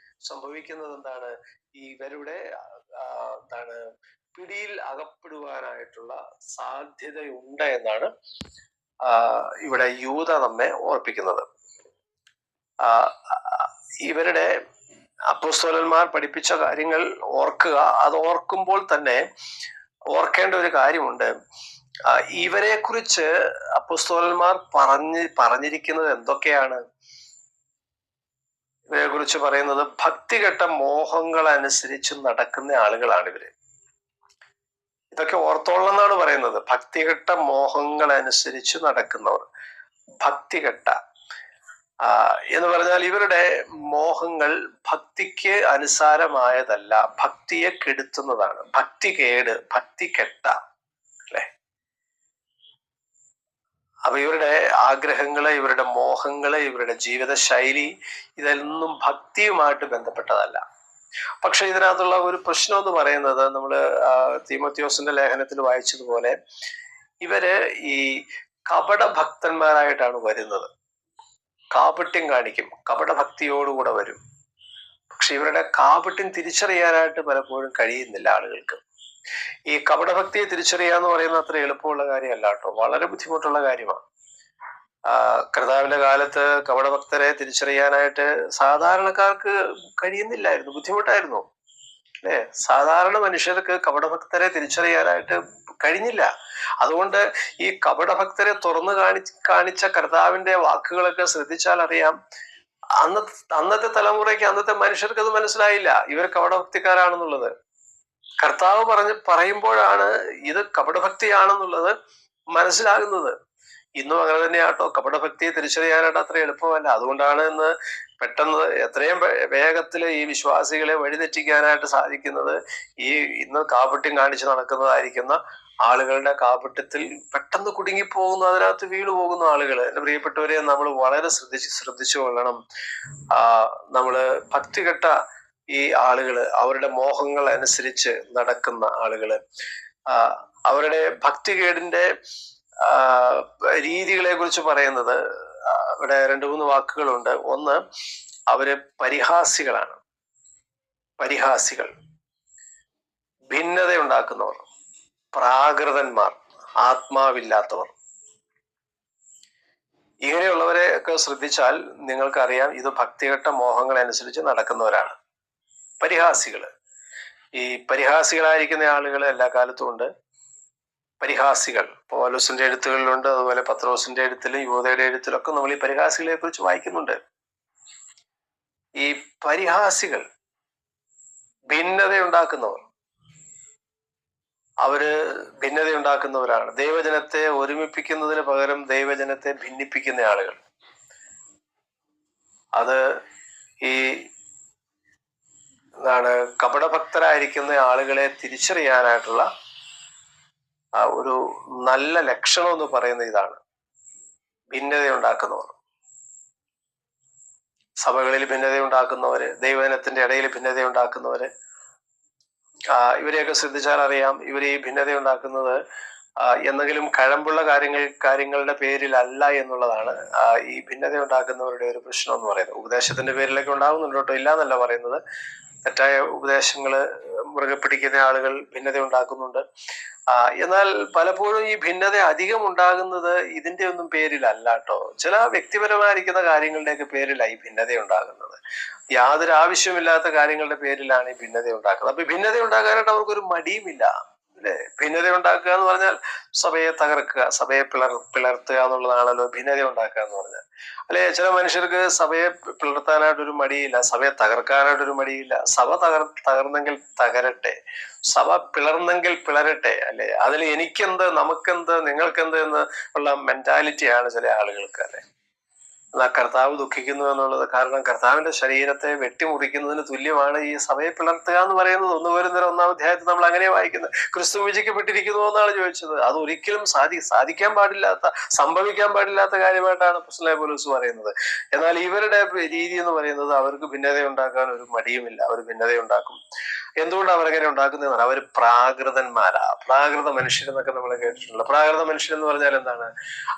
സംഭവിക്കുന്നത് എന്താണ്? ഇവരുടെ പിടിയിൽ അകപ്പെടുവാനായിട്ടുള്ള സാധ്യതയുണ്ട് എന്നാണ് ഇവിടെ യൂദ നമ്മെ ഓർപ്പിക്കുന്നത്. ഇവരുടെ അപ്പോസ്തലന്മാർ പഠിപ്പിച്ച കാര്യങ്ങൾ ഓർക്കുക. അത് ഓർക്കുമ്പോൾ തന്നെ ഓർക്കേണ്ട ഒരു കാര്യമുണ്ട്. ഇവരെ കുറിച്ച് അപ്പോസ്തലന്മാർ പറഞ്ഞിരിക്കുന്നത് എന്തൊക്കെയാണ്? ഇവരെ കുറിച്ച് പറയുന്നത് ഭക്തികെട്ട മോഹങ്ങൾ അനുസരിച്ച് നടക്കുന്ന ആളുകളാണ് ഇവര്. ഇതൊക്കെ ഓർത്തോളം എന്നാണ് പറയുന്നത്. ഭക്തികെട്ട മോഹങ്ങൾ അനുസരിച്ച് നടക്കുന്നവർ. ഭക്തികെട്ട എന്ന് പറഞ്ഞാൽ ഇവരുടെ മോഹങ്ങൾ ഭക്തിക്ക് അനുസാരമായതല്ല, ഭക്തിയെ കെടുത്തുന്നതാണ്. ഭക്തി കേട്, ഭക്തി കെട്ട, അല്ലെ? അപ്പൊ ഇവരുടെ ആഗ്രഹങ്ങള്, ഇവരുടെ മോഹങ്ങള്, ഇവരുടെ ജീവിത ശൈലി ഇതൊന്നും ഭക്തിയുമായിട്ട് ബന്ധപ്പെട്ടതല്ല. പക്ഷെ ഇതിനകത്തുള്ള ഒരു പ്രശ്നം എന്ന് പറയുന്നത്, നമ്മള് തീമോഥെയോസിന്റെ ലേഖനത്തിൽ വായിച്ചതുപോലെ ഇവര് ഈ കപട ഭക്തന്മാരായിട്ടാണ് വരുന്നത്. കാപട്യം കാണിക്കും, കപടഭക്തിയോടുകൂടെ വരും. പക്ഷെ ഇവരുടെ കാപട്യം തിരിച്ചറിയാനായിട്ട് പലപ്പോഴും കഴിയുന്നില്ല ആളുകൾക്ക്. ഈ കപടഭക്തിയെ തിരിച്ചറിയാന്ന് പറയുന്നത് അത്ര എളുപ്പമുള്ള കാര്യമല്ല കേട്ടോ, വളരെ ബുദ്ധിമുട്ടുള്ള കാര്യമാണ്. കർത്താവിന്റെ കാലത്ത് കപടഭക്തരെ തിരിച്ചറിയാനായിട്ട് സാധാരണക്കാർക്ക് കഴിയുന്നില്ലായിരുന്നു, ബുദ്ധിമുട്ടായിരുന്നു, അല്ലെ? സാധാരണ മനുഷ്യർക്ക് കപടഭക്തരെ തിരിച്ചറിയാനായിട്ട് കഴിഞ്ഞില്ല. അതുകൊണ്ട് ഈ കപടഭക്തരെ തുറന്നു കാണിച്ച കർത്താവിന്റെ വാക്കുകളൊക്കെ ശ്രദ്ധിച്ചാൽ അറിയാം, അന്നത്തെ തലമുറയ്ക്ക്, അന്നത്തെ മനുഷ്യർക്ക് അത് മനസ്സിലായില്ല ഇവർ കപടഭക്തിക്കാരാണെന്നുള്ളത്. കർത്താവ് പറയുമ്പോഴാണ് ഇത് കപടഭക്തിയാണെന്നുള്ളത് മനസ്സിലാകുന്നത്. ഇന്നും അങ്ങനെ തന്നെയാട്ടോ. കപടഭക്തിയെ തിരിച്ചറിയാനായിട്ട് അത്ര എളുപ്പമല്ല. അതുകൊണ്ടാണ് ഇന്ന് പെട്ടെന്ന് എത്രയും വേഗത്തില് ഈ വിശ്വാസികളെ വഴിതെറ്റിക്കാനായിട്ട് സാധിക്കുന്നത്. ഇന്ന് കാപട്യം കാണിച്ച് നടക്കുന്നതായിരിക്കുന്ന ആളുകളുടെ കാപട്യത്തിൽ പെട്ടെന്ന് കുടുങ്ങിപ്പോകുന്നു, അതിനകത്ത് വീണു പോകുന്ന ആളുകൾ. എന്റെ പ്രിയപ്പെട്ടവരെ, നമ്മൾ വളരെ ശ്രദ്ധിച്ചു കൊള്ളണം. നമ്മള് ഭക്തികെട്ട ഈ ആളുകള്, അവരുടെ മോഹങ്ങൾ അനുസരിച്ച് നടക്കുന്ന ആളുകള്, അവരുടെ ഭക്തികേടിന്റെ രീതികളെ കുറിച്ച് പറയുന്നത് ഇവിടെ 2-3 വാക്കുകളുണ്ട്. ഒന്ന്, അവര് പരിഹാസികളാണ്. പരിഹാസികൾ, ഭിന്നത ഉണ്ടാക്കുന്നവർ, പ്രാകൃതന്മാർ, ആത്മാവില്ലാത്തവർ. ഇങ്ങനെയുള്ളവരെ ഒക്കെ ശ്രദ്ധിച്ചാൽ നിങ്ങൾക്കറിയാം ഇത് ഭക്തികെട്ട മോഹങ്ങൾ അനുസരിച്ച് നടക്കുന്നവരാണ്. പരിഹാസികള്. ഈ പരിഹാസികളായിരിക്കുന്ന ആളുകൾ എല്ലാ കാലത്തും ഉണ്ട്. പരിഹാസികൾ പൗലോസിന്റെ എഴുത്തുകളിലുണ്ട്, അതുപോലെ പത്രോസിന്റെ എഴുത്തിലും യൂദയുടെ എഴുത്തിലൊക്കെ നമ്മൾ ഈ പരിഹാസികളെ കുറിച്ച് വായിക്കുന്നുണ്ട്. ഈ പരിഹാസികൾ, ഭിന്നതയുണ്ടാക്കുന്നവർ, അവര് ഭിന്നതയുണ്ടാക്കുന്നവരാണ്. ദൈവജനത്തെ ഒരുമിപ്പിക്കുന്നതിന് പകരം ദൈവജനത്തെ ഭിന്നിപ്പിക്കുന്ന ആളുകൾ. അത് ഈ കപടഭക്തരായിരിക്കുന്ന ആളുകളെ തിരിച്ചറിയാനായിട്ടുള്ള ഒരു നല്ല ലക്ഷണം എന്ന് പറയുന്നത് ഇതാണ്. ഭിന്നതയുണ്ടാക്കുന്നവർ, സഭകളിൽ ഭിന്നതയുണ്ടാക്കുന്നവര്, ദൈവജനത്തിന്റെ ഇടയിൽ ഭിന്നതയുണ്ടാക്കുന്നവര്, ഇവരെയൊക്കെ ശ്രദ്ധിച്ചാൽ അറിയാം ഇവർ ഈ ഭിന്നതയുണ്ടാക്കുന്നത് എന്തെങ്കിലും കഴമ്പുള്ള കാര്യങ്ങളുടെ പേരിലല്ല എന്നുള്ളതാണ് ഈ ഭിന്നത ഉണ്ടാക്കുന്നവരുടെ ഒരു പ്രശ്നം എന്ന് പറയുന്നത്. ഉപദേശത്തിന്റെ പേരിലൊക്കെ ഉണ്ടാകുന്നുണ്ട് കേട്ടോ, ഇല്ല എന്നല്ല പറയുന്നത്. തെറ്റായ ഉപദേശങ്ങള് മുറുകെ പിടിക്കുന്ന ആളുകൾ ഭിന്നത ഉണ്ടാക്കുന്നുണ്ട്. എന്നാൽ പലപ്പോഴും ഈ ഭിന്നത അധികം ഉണ്ടാകുന്നത് ഇതിന്റെ ഒന്നും പേരിലല്ല കേട്ടോ. ചില വ്യക്തിപരമായിരിക്കുന്ന കാര്യങ്ങളുടെയൊക്കെ പേരിലാണ് ഈ ഭിന്നത ഉണ്ടാകുന്നത്. യാതൊരു ആവശ്യമില്ലാത്ത കാര്യങ്ങളുടെ പേരിലാണ് ഈ ഭിന്നത ഉണ്ടാക്കുന്നത്. അപ്പൊ ഭിന്നത ഉണ്ടാകാനായിട്ട് അവർക്കൊരു മടിയുമില്ല. അല്ലെ? ഭിന്നത ഉണ്ടാക്കുക എന്ന് പറഞ്ഞാൽ സഭയെ തകർക്കുക, സഭയെ പിളർത്തുക എന്നുള്ളതാണല്ലോ ഭിന്നത ഉണ്ടാക്കുക എന്ന് പറഞ്ഞാൽ. അല്ലെ? ചില മനുഷ്യർക്ക് സഭയെ പിളർത്താനായിട്ടൊരു മടിയില്ല, സഭയെ തകർക്കാനായിട്ടൊരു മടിയില്ല. സഭ തകർന്നെങ്കിൽ തകരട്ടെ, സഭ പിളർന്നെങ്കിൽ പിളരട്ടെ, അല്ലെ? അതിൽ എനിക്കെന്ത്, നമുക്കെന്ത്, നിങ്ങൾക്കെന്ത് എന്ന് ഉള്ള മെന്റാലിറ്റിയാണ് ചില ആളുകൾക്ക്, അല്ലെ? കർത്താവ് ദുഃഖിക്കുന്നു എന്നുള്ളത്. കാരണം കർത്താവിന്റെ ശരീരത്തെ വെട്ടിമുറിക്കുന്നതിന് തുല്യമാണ് ഈ സഭയെ പിളർത്തുക എന്ന് പറയുന്നത്. 1 കൊരിന്ത്യർ 1-ാം അധ്യായത്തിൽ നമ്മൾ അങ്ങനെ വായിക്കുന്നത്. ക്രിസ്തു വിഭജിക്കപ്പെട്ടിരിക്കുന്നു എന്നാണ് ചോദിച്ചത്. അത് ഒരിക്കലും സാധിക്കാൻ പാടില്ലാത്ത, സംഭവിക്കാൻ പാടില്ലാത്ത കാര്യമായിട്ടാണ് അപ്പോസ്തലനായ പൗലോസ് പറയുന്നത്. എന്നാൽ ഇവരുടെ രീതി എന്ന് പറയുന്നത് അവർക്ക് ഭിന്നത ഉണ്ടാക്കാൻ ഒരു മടിയുമില്ല, അവർ ഭിന്നത ഉണ്ടാക്കും. എന്തുകൊണ്ട് അവരങ്ങനെ ഉണ്ടാക്കുന്നതെന്ന് പറഞ്ഞാൽ അവർ പ്രാകൃതന്മാരാ. പ്രാകൃത മനുഷ്യരെന്നൊക്കെ നമ്മൾ കേട്ടിട്ടുള്ള. പ്രാകൃത മനുഷ്യരെന്ന് പറഞ്ഞാൽ എന്താണ്?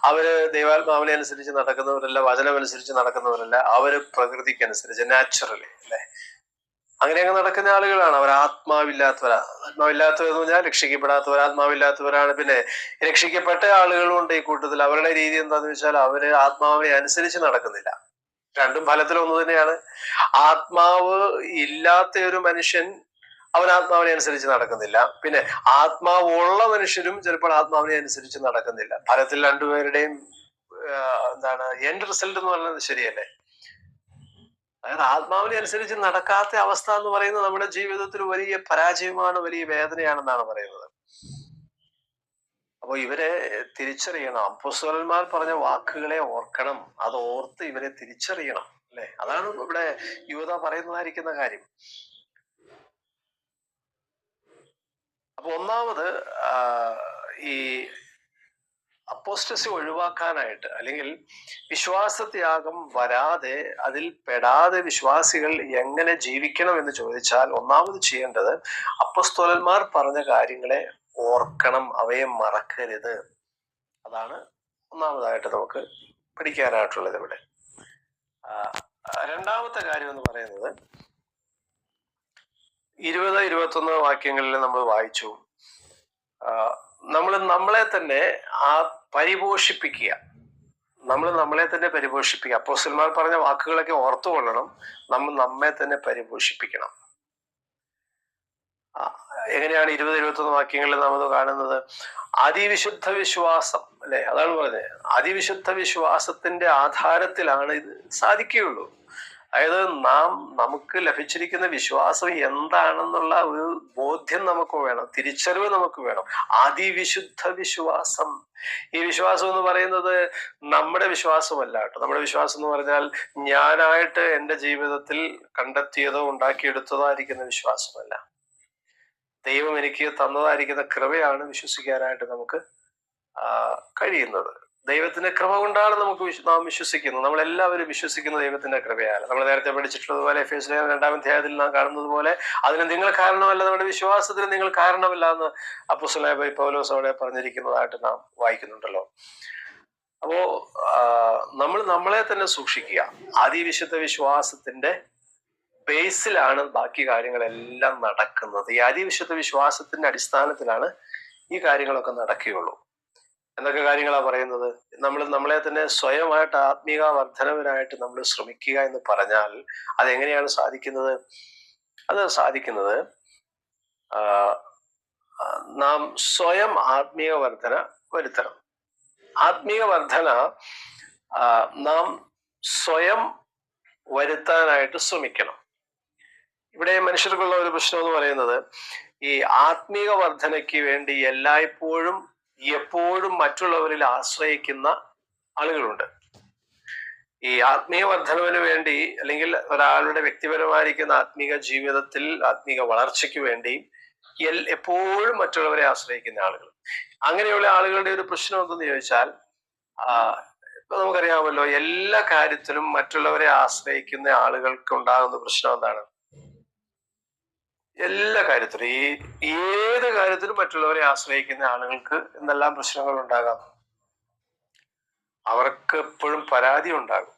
അവര് ദൈവാത്മാവിനെ അനുസരിച്ച് നടക്കുന്നവരല്ല, വചനമനുസരിച്ച് നടക്കുന്നവരല്ല, അവര് പ്രകൃതിക്കനുസരിച്ച്, നാച്ചുറലി, അല്ലെ? അങ്ങനെയൊക്കെ നടക്കുന്ന ആളുകളാണ്. അവർ ആത്മാവില്ലാത്തവരാ. ആത്മാവില്ലാത്തവരെന്ന് പറഞ്ഞാൽ രക്ഷിക്കപ്പെടാത്തവർ, ആത്മാവില്ലാത്തവരാണ്. പിന്നെ രക്ഷിക്കപ്പെട്ട ആളുകളുണ്ട് ഈ കൂട്ടത്തിൽ. അവരുടെ രീതി എന്താന്ന് വെച്ചാൽ അവര് ആത്മാവിനെ അനുസരിച്ച് നടക്കുന്നില്ല. രണ്ടും ഫലത്തിൽ ഒന്ന് തന്നെയാണ്. ആത്മാവ് ഇല്ലാത്ത ഒരു മനുഷ്യൻ അവൻ ആത്മാവിനെ അനുസരിച്ച് നടക്കുന്നില്ല. പിന്നെ ആത്മാവുള്ള മനുഷ്യരും ചിലപ്പോൾ ആത്മാവിനെ അനുസരിച്ച് നടക്കുന്നില്ല. ഫലത്തിൽ രണ്ടുപേരുടെയും എൻഡ് റിസൾട്ട് എന്ന് പറയുന്നത് ശരിയല്ലേ? അതായത് ആത്മാവിനെ അനുസരിച്ച് നടക്കാത്ത അവസ്ഥ എന്ന് പറയുന്നത് നമ്മുടെ ജീവിതത്തിൽ വലിയ പരാജയമാണ്, വലിയ വേദനയാണെന്നാണ് പറയുന്നത്. അപ്പൊ ഇവരെ തിരിച്ചറിയണം. അപ്പോസ്തലന്മാർ പറഞ്ഞ വാക്കുകളെ ഓർക്കണം, അത് ഓർത്ത് ഇവരെ തിരിച്ചറിയണം, അല്ലെ? അതാണ് ഇവിടെ യൂദാ പറയുന്നതായിരിക്കുന്ന കാര്യം. അപ്പൊ ഒന്നാമത് ഈ അപ്പോസ്റ്റസി ഒഴിവാക്കാനായിട്ട്, അല്ലെങ്കിൽ വിശ്വാസത്യാഗം വരാതെ, അതിൽ പെടാതെ വിശ്വാസികൾ എങ്ങനെ ജീവിക്കണം എന്ന് ചോദിച്ചാൽ ഒന്നാമത് ചെയ്യേണ്ടത് അപ്പോസ്തലന്മാർ പറഞ്ഞ കാര്യങ്ങളെ ഓർക്കണം, അവയെ മറക്കരുത്. അതാണ് ഒന്നാമതായിട്ട് നമുക്ക് പഠിക്കാനായിട്ടുള്ളത് ഇവിടെ. രണ്ടാമത്തെ കാര്യം എന്ന് പറയുന്നത് 20-21 വാക്യങ്ങളിൽ നമ്മൾ വായിച്ചു, നമ്മൾ നമ്മളെ തന്നെ പരിപോഷിപ്പിക്കുക. നമ്മൾ നമ്മളെ തന്നെ പരിപോഷിപ്പിക്കുക. അപ്പോസ്തലന്മാർ പറഞ്ഞ വാക്കുകളൊക്കെ ഓർത്തുകൊള്ളണം. നമ്മൾ നമ്മെ തന്നെ പരിപോഷിപ്പിക്കണം. എങ്ങനെയാണ് 20-21 വാക്യങ്ങളിൽ നമ്മൾ കാണുന്നത്? അതിവിശുദ്ധ വിശ്വാസം, അല്ലെ? അതാണ് പറഞ്ഞത്. അതിവിശുദ്ധ വിശ്വാസത്തിന്റെ ആധാരത്തിലാണ് ഇത് സാധിക്കുകയുള്ളൂ. അതായത് നമുക്ക് ലഭിച്ചിരിക്കുന്ന വിശ്വാസം എന്താണെന്നുള്ള ഒരു ബോധ്യം നമുക്ക് വേണം, തിരിച്ചറിവ് നമുക്ക് വേണം. അതിവിശുദ്ധ വിശ്വാസം. ഈ വിശ്വാസം എന്ന് പറയുന്നത് നമ്മുടെ വിശ്വാസമല്ല കേട്ടോ. നമ്മുടെ വിശ്വാസം എന്ന് പറഞ്ഞാൽ ഞാനായിട്ട് എൻ്റെ ജീവിതത്തിൽ കണ്ടെത്തിയതോ ഉണ്ടാക്കിയെടുത്തതോ ആയിരിക്കുന്ന വിശ്വാസമല്ല. ദൈവം എനിക്ക് തന്നതായിരിക്കുന്ന കൃപയാണ് വിശ്വസിക്കാനായിട്ട് നമുക്ക് കഴിയുന്നത്. ദൈവത്തിന്റെ കൃപ കൊണ്ടാണ് നാം വിശ്വസിക്കുന്നത്. നമ്മളെല്ലാവരും വിശ്വസിക്കുന്ന ദൈവത്തിന്റെ കൃപയാണ്. നമ്മൾ നേരത്തെ പഠിച്ചിട്ടുള്ളതുപോലെ എഫേസ്യർ 2-ാം അധ്യായത്തിൽ നാം കാണുന്നത് പോലെ, അതിന് നിങ്ങൾ കാരണമല്ല, നമ്മുടെ വിശ്വാസത്തിന് നിങ്ങൾ കാരണമല്ല എന്ന് അപ്പോസ്തലനായ പൗലോസ് അവിടെ പറഞ്ഞിരിക്കുന്നതായിട്ട് നാം വായിക്കുന്നുണ്ടല്ലോ. അപ്പോ നമ്മൾ നമ്മളെ തന്നെ സൂക്ഷിക്കുക. അതിവിശുദ്ധ വിശ്വാസത്തിന്റെ ബേസിലാണ് ബാക്കി കാര്യങ്ങളെല്ലാം നടക്കുന്നത്. ഈ അതിവിശുദ്ധ വിശ്വാസത്തിന്റെ അടിസ്ഥാനത്തിലാണ് ഈ കാര്യങ്ങളൊക്കെ നടക്കുകയുള്ളൂ. എന്തൊക്കെ കാര്യങ്ങളാ പറയുന്നത്? നമ്മൾ നമ്മളെ തന്നെ സ്വയമായിട്ട് ആത്മീക വർധനവിനായിട്ട് നമ്മൾ ശ്രമിക്കുക എന്ന് പറഞ്ഞാൽ അതെങ്ങനെയാണ് സാധിക്കുന്നത്? അത് സാധിക്കുന്നത് നാം സ്വയം ആത്മീയ വർധന വരുത്തണം. ആത്മീയ വർധന നാം സ്വയം വരുത്താനായിട്ട് ശ്രമിക്കണം. ഇവിടെ മനുഷ്യർക്കുള്ള ഒരു പ്രശ്നം എന്ന് പറയുന്നത്, ഈ ആത്മീക വർധനയ്ക്ക് വേണ്ടി എല്ലായ്പ്പോഴും എപ്പോഴും മറ്റുള്ളവരിൽ ആശ്രയിക്കുന്ന ആളുകളുണ്ട്. ഈ ആത്മീയ വർധനവിന് വേണ്ടി, അല്ലെങ്കിൽ ഒരാളുടെ വ്യക്തിപരമായിരിക്കുന്ന ആത്മീക ജീവിതത്തിൽ ആത്മീക വളർച്ചയ്ക്ക് വേണ്ടി എപ്പോഴും മറ്റുള്ളവരെ ആശ്രയിക്കുന്ന ആളുകൾ. അങ്ങനെയുള്ള ആളുകളുടെ ഒരു പ്രശ്നം എന്തെന്ന് ചോദിച്ചാൽ, ഇപ്പൊ നമുക്കറിയാമല്ലോ, എല്ലാ കാര്യത്തിലും മറ്റുള്ളവരെ ആശ്രയിക്കുന്ന ആളുകൾക്ക് ഉണ്ടാകുന്ന പ്രശ്നം എന്താണ്? എല്ലാ കാര്യത്തിലും, ഏത് കാര്യത്തിലും മറ്റുള്ളവരെ ആശ്രയിക്കുന്ന ആളുകൾക്ക് എന്തെല്ലാം പ്രശ്നങ്ങൾ ഉണ്ടാകാം? അവർക്ക് എപ്പോഴും പരാതി ഉണ്ടാകും.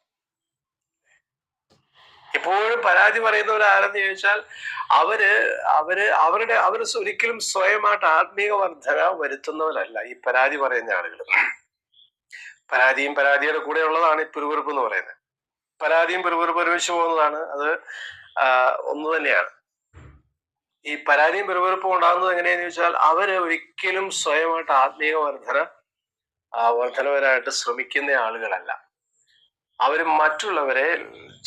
എപ്പോഴും പരാതി പറയുന്നവരാരെന്ന് ചോദിച്ചാൽ അവര് ഒരിക്കലും സ്വയമായിട്ട് ആത്മീക വർധന വരുത്തുന്നവരല്ല ഈ പരാതി പറയുന്ന ആളുകൾ. പരാതിയും പരാതിയുടെ കൂടെ ഉള്ളതാണ് ഈ പിറുപിറുപ്പ് എന്ന് പറയുന്നത്. പരാതിയും പിറുപിറുപ്പ് ഒരുമിച്ച് പോകുന്നതാണ്. അത് ഒന്ന് തന്നെയാണ്. ഈ പരാതിയും പെരുവെറുപ്പും ഉണ്ടാകുന്നത് എങ്ങനെയാന്ന് ചോദിച്ചാൽ അവര് ഒരിക്കലും സ്വയമായിട്ട് ആത്മീയ വർധനവരായിട്ട് ശ്രമിക്കുന്ന ആളുകളല്ല. അവര് മറ്റുള്ളവരെ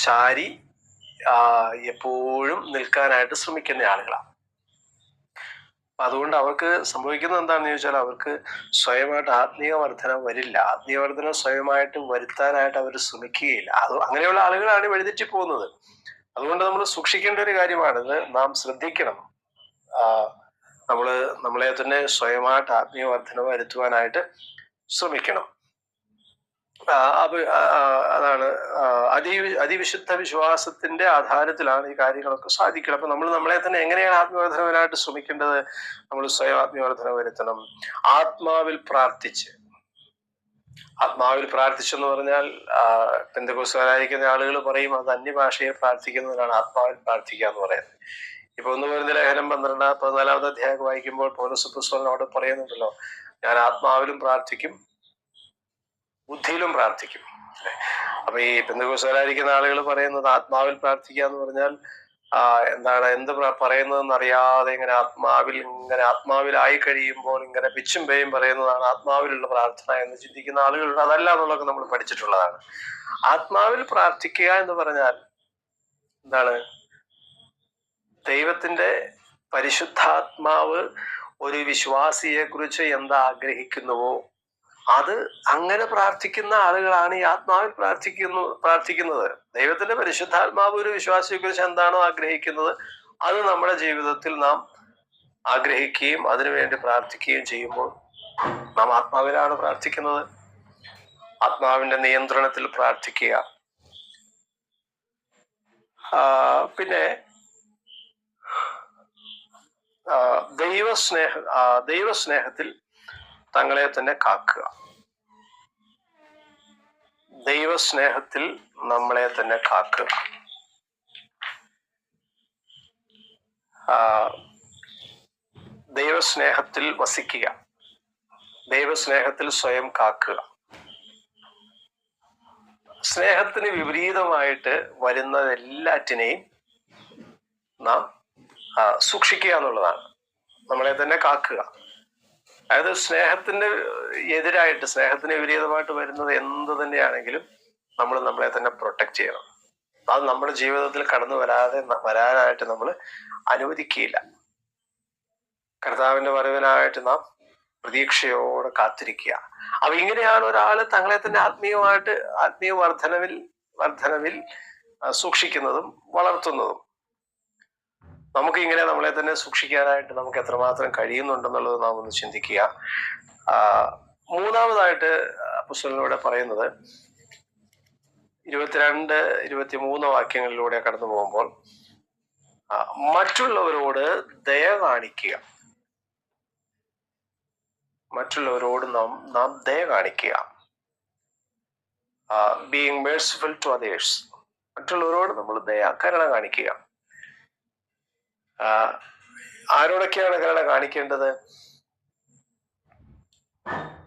ചാരി എപ്പോഴും നിൽക്കാനായിട്ട് ശ്രമിക്കുന്ന ആളുകളാണ്. അതുകൊണ്ട് അവർക്ക് സംഭവിക്കുന്നത് എന്താണെന്ന് ചോദിച്ചാൽ അവർക്ക് സ്വയമായിട്ട് ആത്മീയ വർധന വരില്ല. ആത്മീയ വർധന സ്വയമായിട്ട് വരുത്താനായിട്ട് അവർ ശ്രമിക്കുകയില്ല. അങ്ങനെയുള്ള ആളുകളാണ് വഴിതെറ്റി പോകുന്നത്. അതുകൊണ്ട് നമ്മൾ സൂക്ഷിക്കേണ്ട ഒരു കാര്യമാണിത്. നാം ശ്രദ്ധിക്കണം. നമ്മളെ തന്നെ സ്വയമായിട്ട് ആത്മീയ വർധന വരുത്തുവാനായിട്ട് ശ്രമിക്കണം. അതാണ് അതിവിശുദ്ധ വിശ്വാസത്തിന്റെ ആധാരത്തിലാണ് ഈ കാര്യങ്ങളൊക്കെ സാധിക്കുന്നത്. അപ്പൊ നമ്മളെ തന്നെ എങ്ങനെയാണ് ആത്മീയവർദ്ധനവനായിട്ട് ശ്രമിക്കേണ്ടത്? നമ്മൾ സ്വയം ആത്മീയവർദ്ധന വരുത്തണം. ആത്മാവിൽ പ്രാർത്ഥിച്ചെന്ന് പറഞ്ഞാൽ പെന്തക്കോസ്തുകാരായിരിക്കുന്ന ആളുകൾ പറയും അത് അന്യഭാഷയെ പ്രാർത്ഥിക്കുന്നതിനാണ് ആത്മാവിൽ പ്രാർത്ഥിക്കുക എന്ന് പറയുന്നത്. ഇപ്പൊ 1 കൊരിന്ത്യർ ലേഖനം 14 അധ്യായം വായിക്കുമ്പോൾ പൗലോസ് അപ്പോസ്തലൻ പറയുന്നുണ്ടല്ലോ, ഞാൻ ആത്മാവിലും പ്രാർത്ഥിക്കും ബുദ്ധിയിലും പ്രാർത്ഥിക്കും. അപ്പൊ ഈ പെന്തക്കോസ്തുകാരായിരിക്കുന്ന ആളുകൾ പറയുന്നത് ആത്മാവിൽ പ്രാർത്ഥിക്കുക എന്ന് പറഞ്ഞാൽ എന്ത് പറയുന്നതെന്ന് അറിയാതെ ഇങ്ങനെ ആത്മാവിലായി കഴിയുമ്പോൾ ഇങ്ങനെ പിച്ചും പേയും പറയുന്നതാണ് ആത്മാവിലുള്ള പ്രാർത്ഥന എന്ന് ചിന്തിക്കുന്ന ആളുകളുണ്ട്. അതല്ല എന്നുള്ളതൊക്കെ നമ്മൾ പഠിച്ചിട്ടുള്ളതാണ്. ആത്മാവിൽ പ്രാർത്ഥിക്കുക എന്ന് പറഞ്ഞാൽ എന്താണ്? ദൈവത്തിന്റെ പരിശുദ്ധാത്മാവ് ഒരു വിശ്വാസിയെ കുറിച്ച് എന്താ ആഗ്രഹിക്കുന്നുവോ അത് അങ്ങനെ പ്രാർത്ഥിക്കുന്ന ആളുകളാണ് ഈ ആത്മാവിൽ പ്രാർത്ഥിക്കുന്നത്. ദൈവത്തിന്റെ പരിശുദ്ധാത്മാവ് ഒരു വിശ്വാസിയെ കുറിച്ച് എന്താണോ ആഗ്രഹിക്കുന്നത് അത് നമ്മുടെ ജീവിതത്തിൽ നാം ആഗ്രഹിക്കുകയും അതിനുവേണ്ടി പ്രാർത്ഥിക്കുകയും ചെയ്യുമ്പോൾ നാം ആത്മാവിലാണ് പ്രാർത്ഥിക്കുന്നത്. ആത്മാവിന്റെ നിയന്ത്രണത്തിൽ പ്രാർത്ഥിക്കുക. പിന്നെ ദൈവസ്നേഹത്തിൽ തങ്ങളെ തന്നെ കാക്കുക. ദൈവസ്നേഹത്തിൽ നമ്മളെ തന്നെ കാക്കുക. ദൈവസ്നേഹത്തിൽ വസിക്കുക. ദൈവസ്നേഹത്തിൽ സ്വയം കാക്കുക. സ്നേഹത്തിന് വിപരീതമായിട്ട് വരുന്നതെല്ലാറ്റിനെയും നാം സൂക്ഷിക്കുക എന്നുള്ളതാണ്. നമ്മളെ തന്നെ കാക്കുക. അതായത് സ്നേഹത്തിന് വിപരീതമായിട്ട് വരുന്നത് എന്ത് തന്നെയാണെങ്കിലും നമ്മൾ നമ്മളെ തന്നെ പ്രൊട്ടക്ട് ചെയ്യണം. അത് നമ്മുടെ ജീവിതത്തിൽ കടന്നു വരാനായിട്ട് നമ്മൾ അനുവദിക്കുകയില്ല. കർത്താവിന്റെ വരവിനായിട്ട് നാം പ്രതീക്ഷയോടെ കാത്തിരിക്കുക. അപ്പൊ ഇങ്ങനെയാണ് ഒരാൾ തങ്ങളെ തന്നെ ആത്മീയ വർധനവിൽ സൂക്ഷിക്കുന്നതും വളർത്തുന്നതും. നമുക്ക് ഇങ്ങനെ നമ്മളെ തന്നെ സൂക്ഷിക്കാനായിട്ട് നമുക്ക് എത്രമാത്രം കഴിയുന്നുണ്ടെന്നുള്ളത് നാം ഒന്ന് ചിന്തിക്കുക. മൂന്നാമതായിട്ട് അപ്പോസ്തലനിലൂടെ പറയുന്നത് 22-23 വാക്യങ്ങളിലൂടെ കടന്നു പോകുമ്പോൾ മറ്റുള്ളവരോട് ദയ കാണിക്കുക. മറ്റുള്ളവരോട് നാം ദയ കാണിക്കുക. Being merciful to others. മറ്റുള്ളവരോട് നമ്മൾ കരുണ കാണിക്കുക. ആരോടൊക്കെയാണ് കരുണ കാണിക്കേണ്ടത്?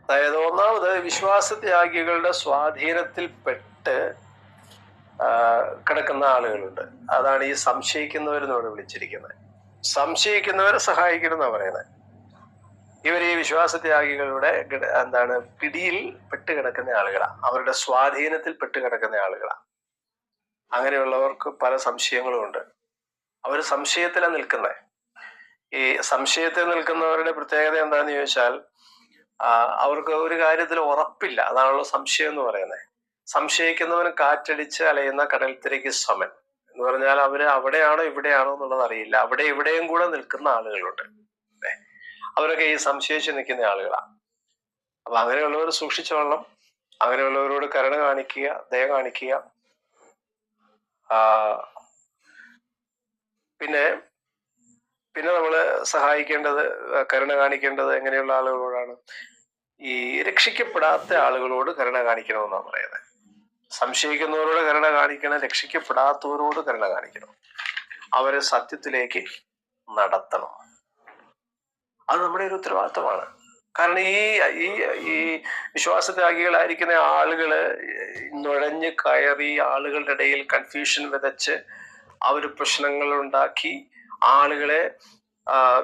അതായത് ഒന്നാമത് വിശ്വാസത്യാഗികളുടെ സ്വാധീനത്തിൽപ്പെട്ട് കിടക്കുന്ന ആളുകളുണ്ട്. അതാണ് ഈ സംശയിക്കുന്നവരെന്നോട് വിളിച്ചിരിക്കുന്നത്. സംശയിക്കുന്നവരെ സഹായിക്കണം എന്നാ പറയുന്നത്. ഇവർ ഈ വിശ്വാസത്യാഗികളുടെ പിടിയിൽ പെട്ട് കിടക്കുന്ന ആളുകളാണ്. അവരുടെ സ്വാധീനത്തിൽ പെട്ട് കിടക്കുന്ന ആളുകളാണ്. അങ്ങനെയുള്ളവർക്ക് പല സംശയങ്ങളും ഉണ്ട്. അവർ സംശയത്തിലാണ് നിൽക്കുന്നത്. ഈ സംശയത്തിൽ നിൽക്കുന്നവരുടെ പ്രത്യേകത എന്താന്ന് ചോദിച്ചാൽ അവർക്ക് ഒരു കാര്യത്തിൽ ഉറപ്പില്ല. അതാണല്ലോ സംശയം എന്ന് പറയുന്നത്. സംശയിക്കുന്നവന് കാറ്റടിച്ച് അലയുന്ന കടൽത്തിരയ്ക്ക് സമൻ എന്ന് പറഞ്ഞാൽ അവര് അവിടെയാണോ ഇവിടെയാണോ എന്നുള്ളത് അറിയില്ല. അവിടെ ഇവിടെയും കൂടെ നിൽക്കുന്ന ആളുകളുണ്ട്. അവരൊക്കെ ഈ സംശയിച്ച് നിൽക്കുന്ന ആളുകളാണ്. അപ്പൊ അങ്ങനെയുള്ളവർ സൂക്ഷിച്ചോളണം. അങ്ങനെയുള്ളവരോട് കരുണ കാണിക്കുക, ദയ കാണിക്കുക. പിന്നെ നമ്മള് സഹായിക്കേണ്ടത്, കരുണ കാണിക്കേണ്ടത് എങ്ങനെയുള്ള ആളുകളോടാണ്? ഈ രക്ഷിക്കപ്പെടാത്ത ആളുകളോട് കരുണ കാണിക്കണമെന്നാണ് പറയുന്നത്. സംശയിക്കുന്നവരോട് കരുണ കാണിക്കണം, രക്ഷിക്കപ്പെടാത്തവരോട് കരുണ കാണിക്കണം. അവരെ സത്യത്തിലേക്ക് നടത്തണം. അത് നമ്മുടെ ഒരു ഉത്തരവാദിത്തമാണ്. കാരണം ഈ വിശ്വാസത്യാഗികളായിരിക്കുന്ന ആളുകള് നുഴഞ്ഞ് കയറി ആളുകളുടെ ഇടയിൽ കൺഫ്യൂഷൻ വിതച്ച് അവര് പ്രശ്നങ്ങൾ ഉണ്ടാക്കി ആളുകളെ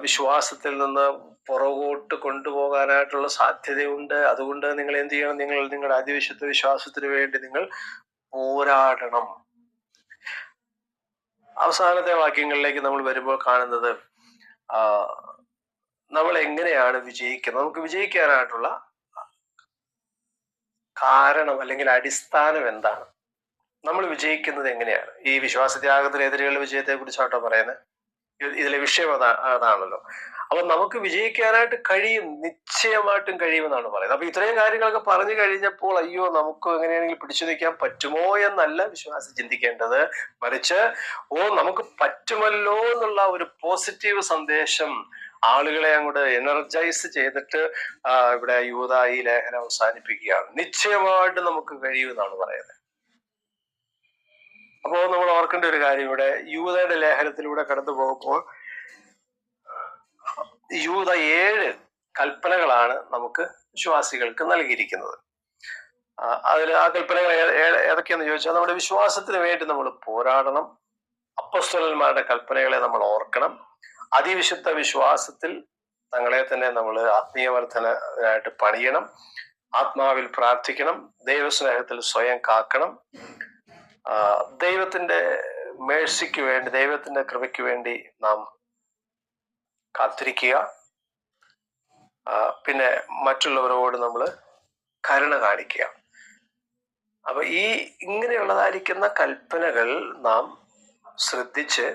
വിശ്വാസത്തിൽ നിന്ന് പുറകോട്ട് കൊണ്ടുപോകാനായിട്ടുള്ള സാധ്യതയുണ്ട്. അതുകൊണ്ട് നിങ്ങൾ എന്ത് ചെയ്യണം? നിങ്ങളുടെ അതിവിശുദ്ധ വിശ്വാസത്തിന് വേണ്ടി നിങ്ങൾ പോരാടണം. അവസാനത്തെ വാക്യങ്ങളിലേക്ക് നമ്മൾ വരുമ്പോൾ കാണുന്നത് നമ്മൾ എങ്ങനെയാണ് വിജയിക്കുന്നത്, നമുക്ക് വിജയിക്കാനായിട്ടുള്ള കാരണം അല്ലെങ്കിൽ അടിസ്ഥാനം എന്താണ്, നമ്മൾ വിജയിക്കുന്നത് എങ്ങനെയാണ്. ഈ വിശ്വാസത്യാഗത്തിനെതിരെയുള്ള വിജയത്തെ കുറിച്ചാട്ടോ പറയുന്നത്. ഇതിലെ വിഷയം അതാണല്ലോ. അപ്പൊ നമുക്ക് വിജയിക്കാനായിട്ട് കഴിയും, നിശ്ചയമായിട്ടും കഴിയുമെന്നാണ് പറയുന്നത്. അപ്പൊ ഇത്രയും കാര്യങ്ങളൊക്കെ പറഞ്ഞു കഴിഞ്ഞപ്പോൾ അയ്യോ നമുക്ക് എങ്ങനെയാണെങ്കിൽ പിടിച്ചു നിൽക്കാൻ പറ്റുമോ എന്നല്ല വിശ്വാസം ചിന്തിക്കേണ്ടത്. മറിച്ച് നമുക്ക് പറ്റുമല്ലോ എന്നുള്ള ഒരു പോസിറ്റീവ് സന്ദേശം ആളുകളെ അങ്ങോട്ട് എനർജൈസ് ചെയ്തിട്ട് ഇവിടെ യൂദാ ഈ ലേഖനം അവസാനിപ്പിക്കുകയാണ്. നിശ്ചയമായിട്ട് നമുക്ക് കഴിയുമെന്നാണ് പറയുന്നത്. അപ്പോ നമ്മൾ ഓർക്കേണ്ട ഒരു കാര്യം, ഇവിടെ യൂദയുടെ ലേഖനത്തിലൂടെ കടന്നു പോകുമ്പോൾ യൂദ 7 കൽപ്പനകളാണ് നമുക്ക് വിശ്വാസികൾക്ക് നൽകിയിരിക്കുന്നത്. അതിൽ ആ കൽപ്പനകൾ ഏതൊക്കെയാന്ന് ചോദിച്ചാൽ, നമ്മുടെ വിശ്വാസത്തിന് വേണ്ടി നമ്മൾ പോരാടണം, അപ്പോസ്തലന്മാരുടെ കൽപ്പനകളെ നമ്മൾ ഓർക്കണം, അതിവിശുദ്ധ വിശ്വാസത്തിൽ തങ്ങളെ തന്നെ നമ്മൾ ആത്മീയവർദ്ധനായിട്ട് പണിയണം, ആത്മാവിൽ പ്രാർത്ഥിക്കണം, ദൈവസ്നേഹത്തിൽ സ്വയം കാക്കണം, ദൈവത്തിന്റെ മേഴ്സിക്ക് വേണ്ടി, ദൈവത്തിന്റെ കൃപയ്ക്ക് വേണ്ടി നാം കാത്തിരിക്കുക, പിന്നെ മറ്റുള്ളവരോട് നമ്മൾ കരുണ കാണിക്കുക. അപ്പൊ ഇങ്ങനെയുള്ളതായിരിക്കുന്ന കൽപ്പനകൾ നാം ശ്രദ്ധിച്ച്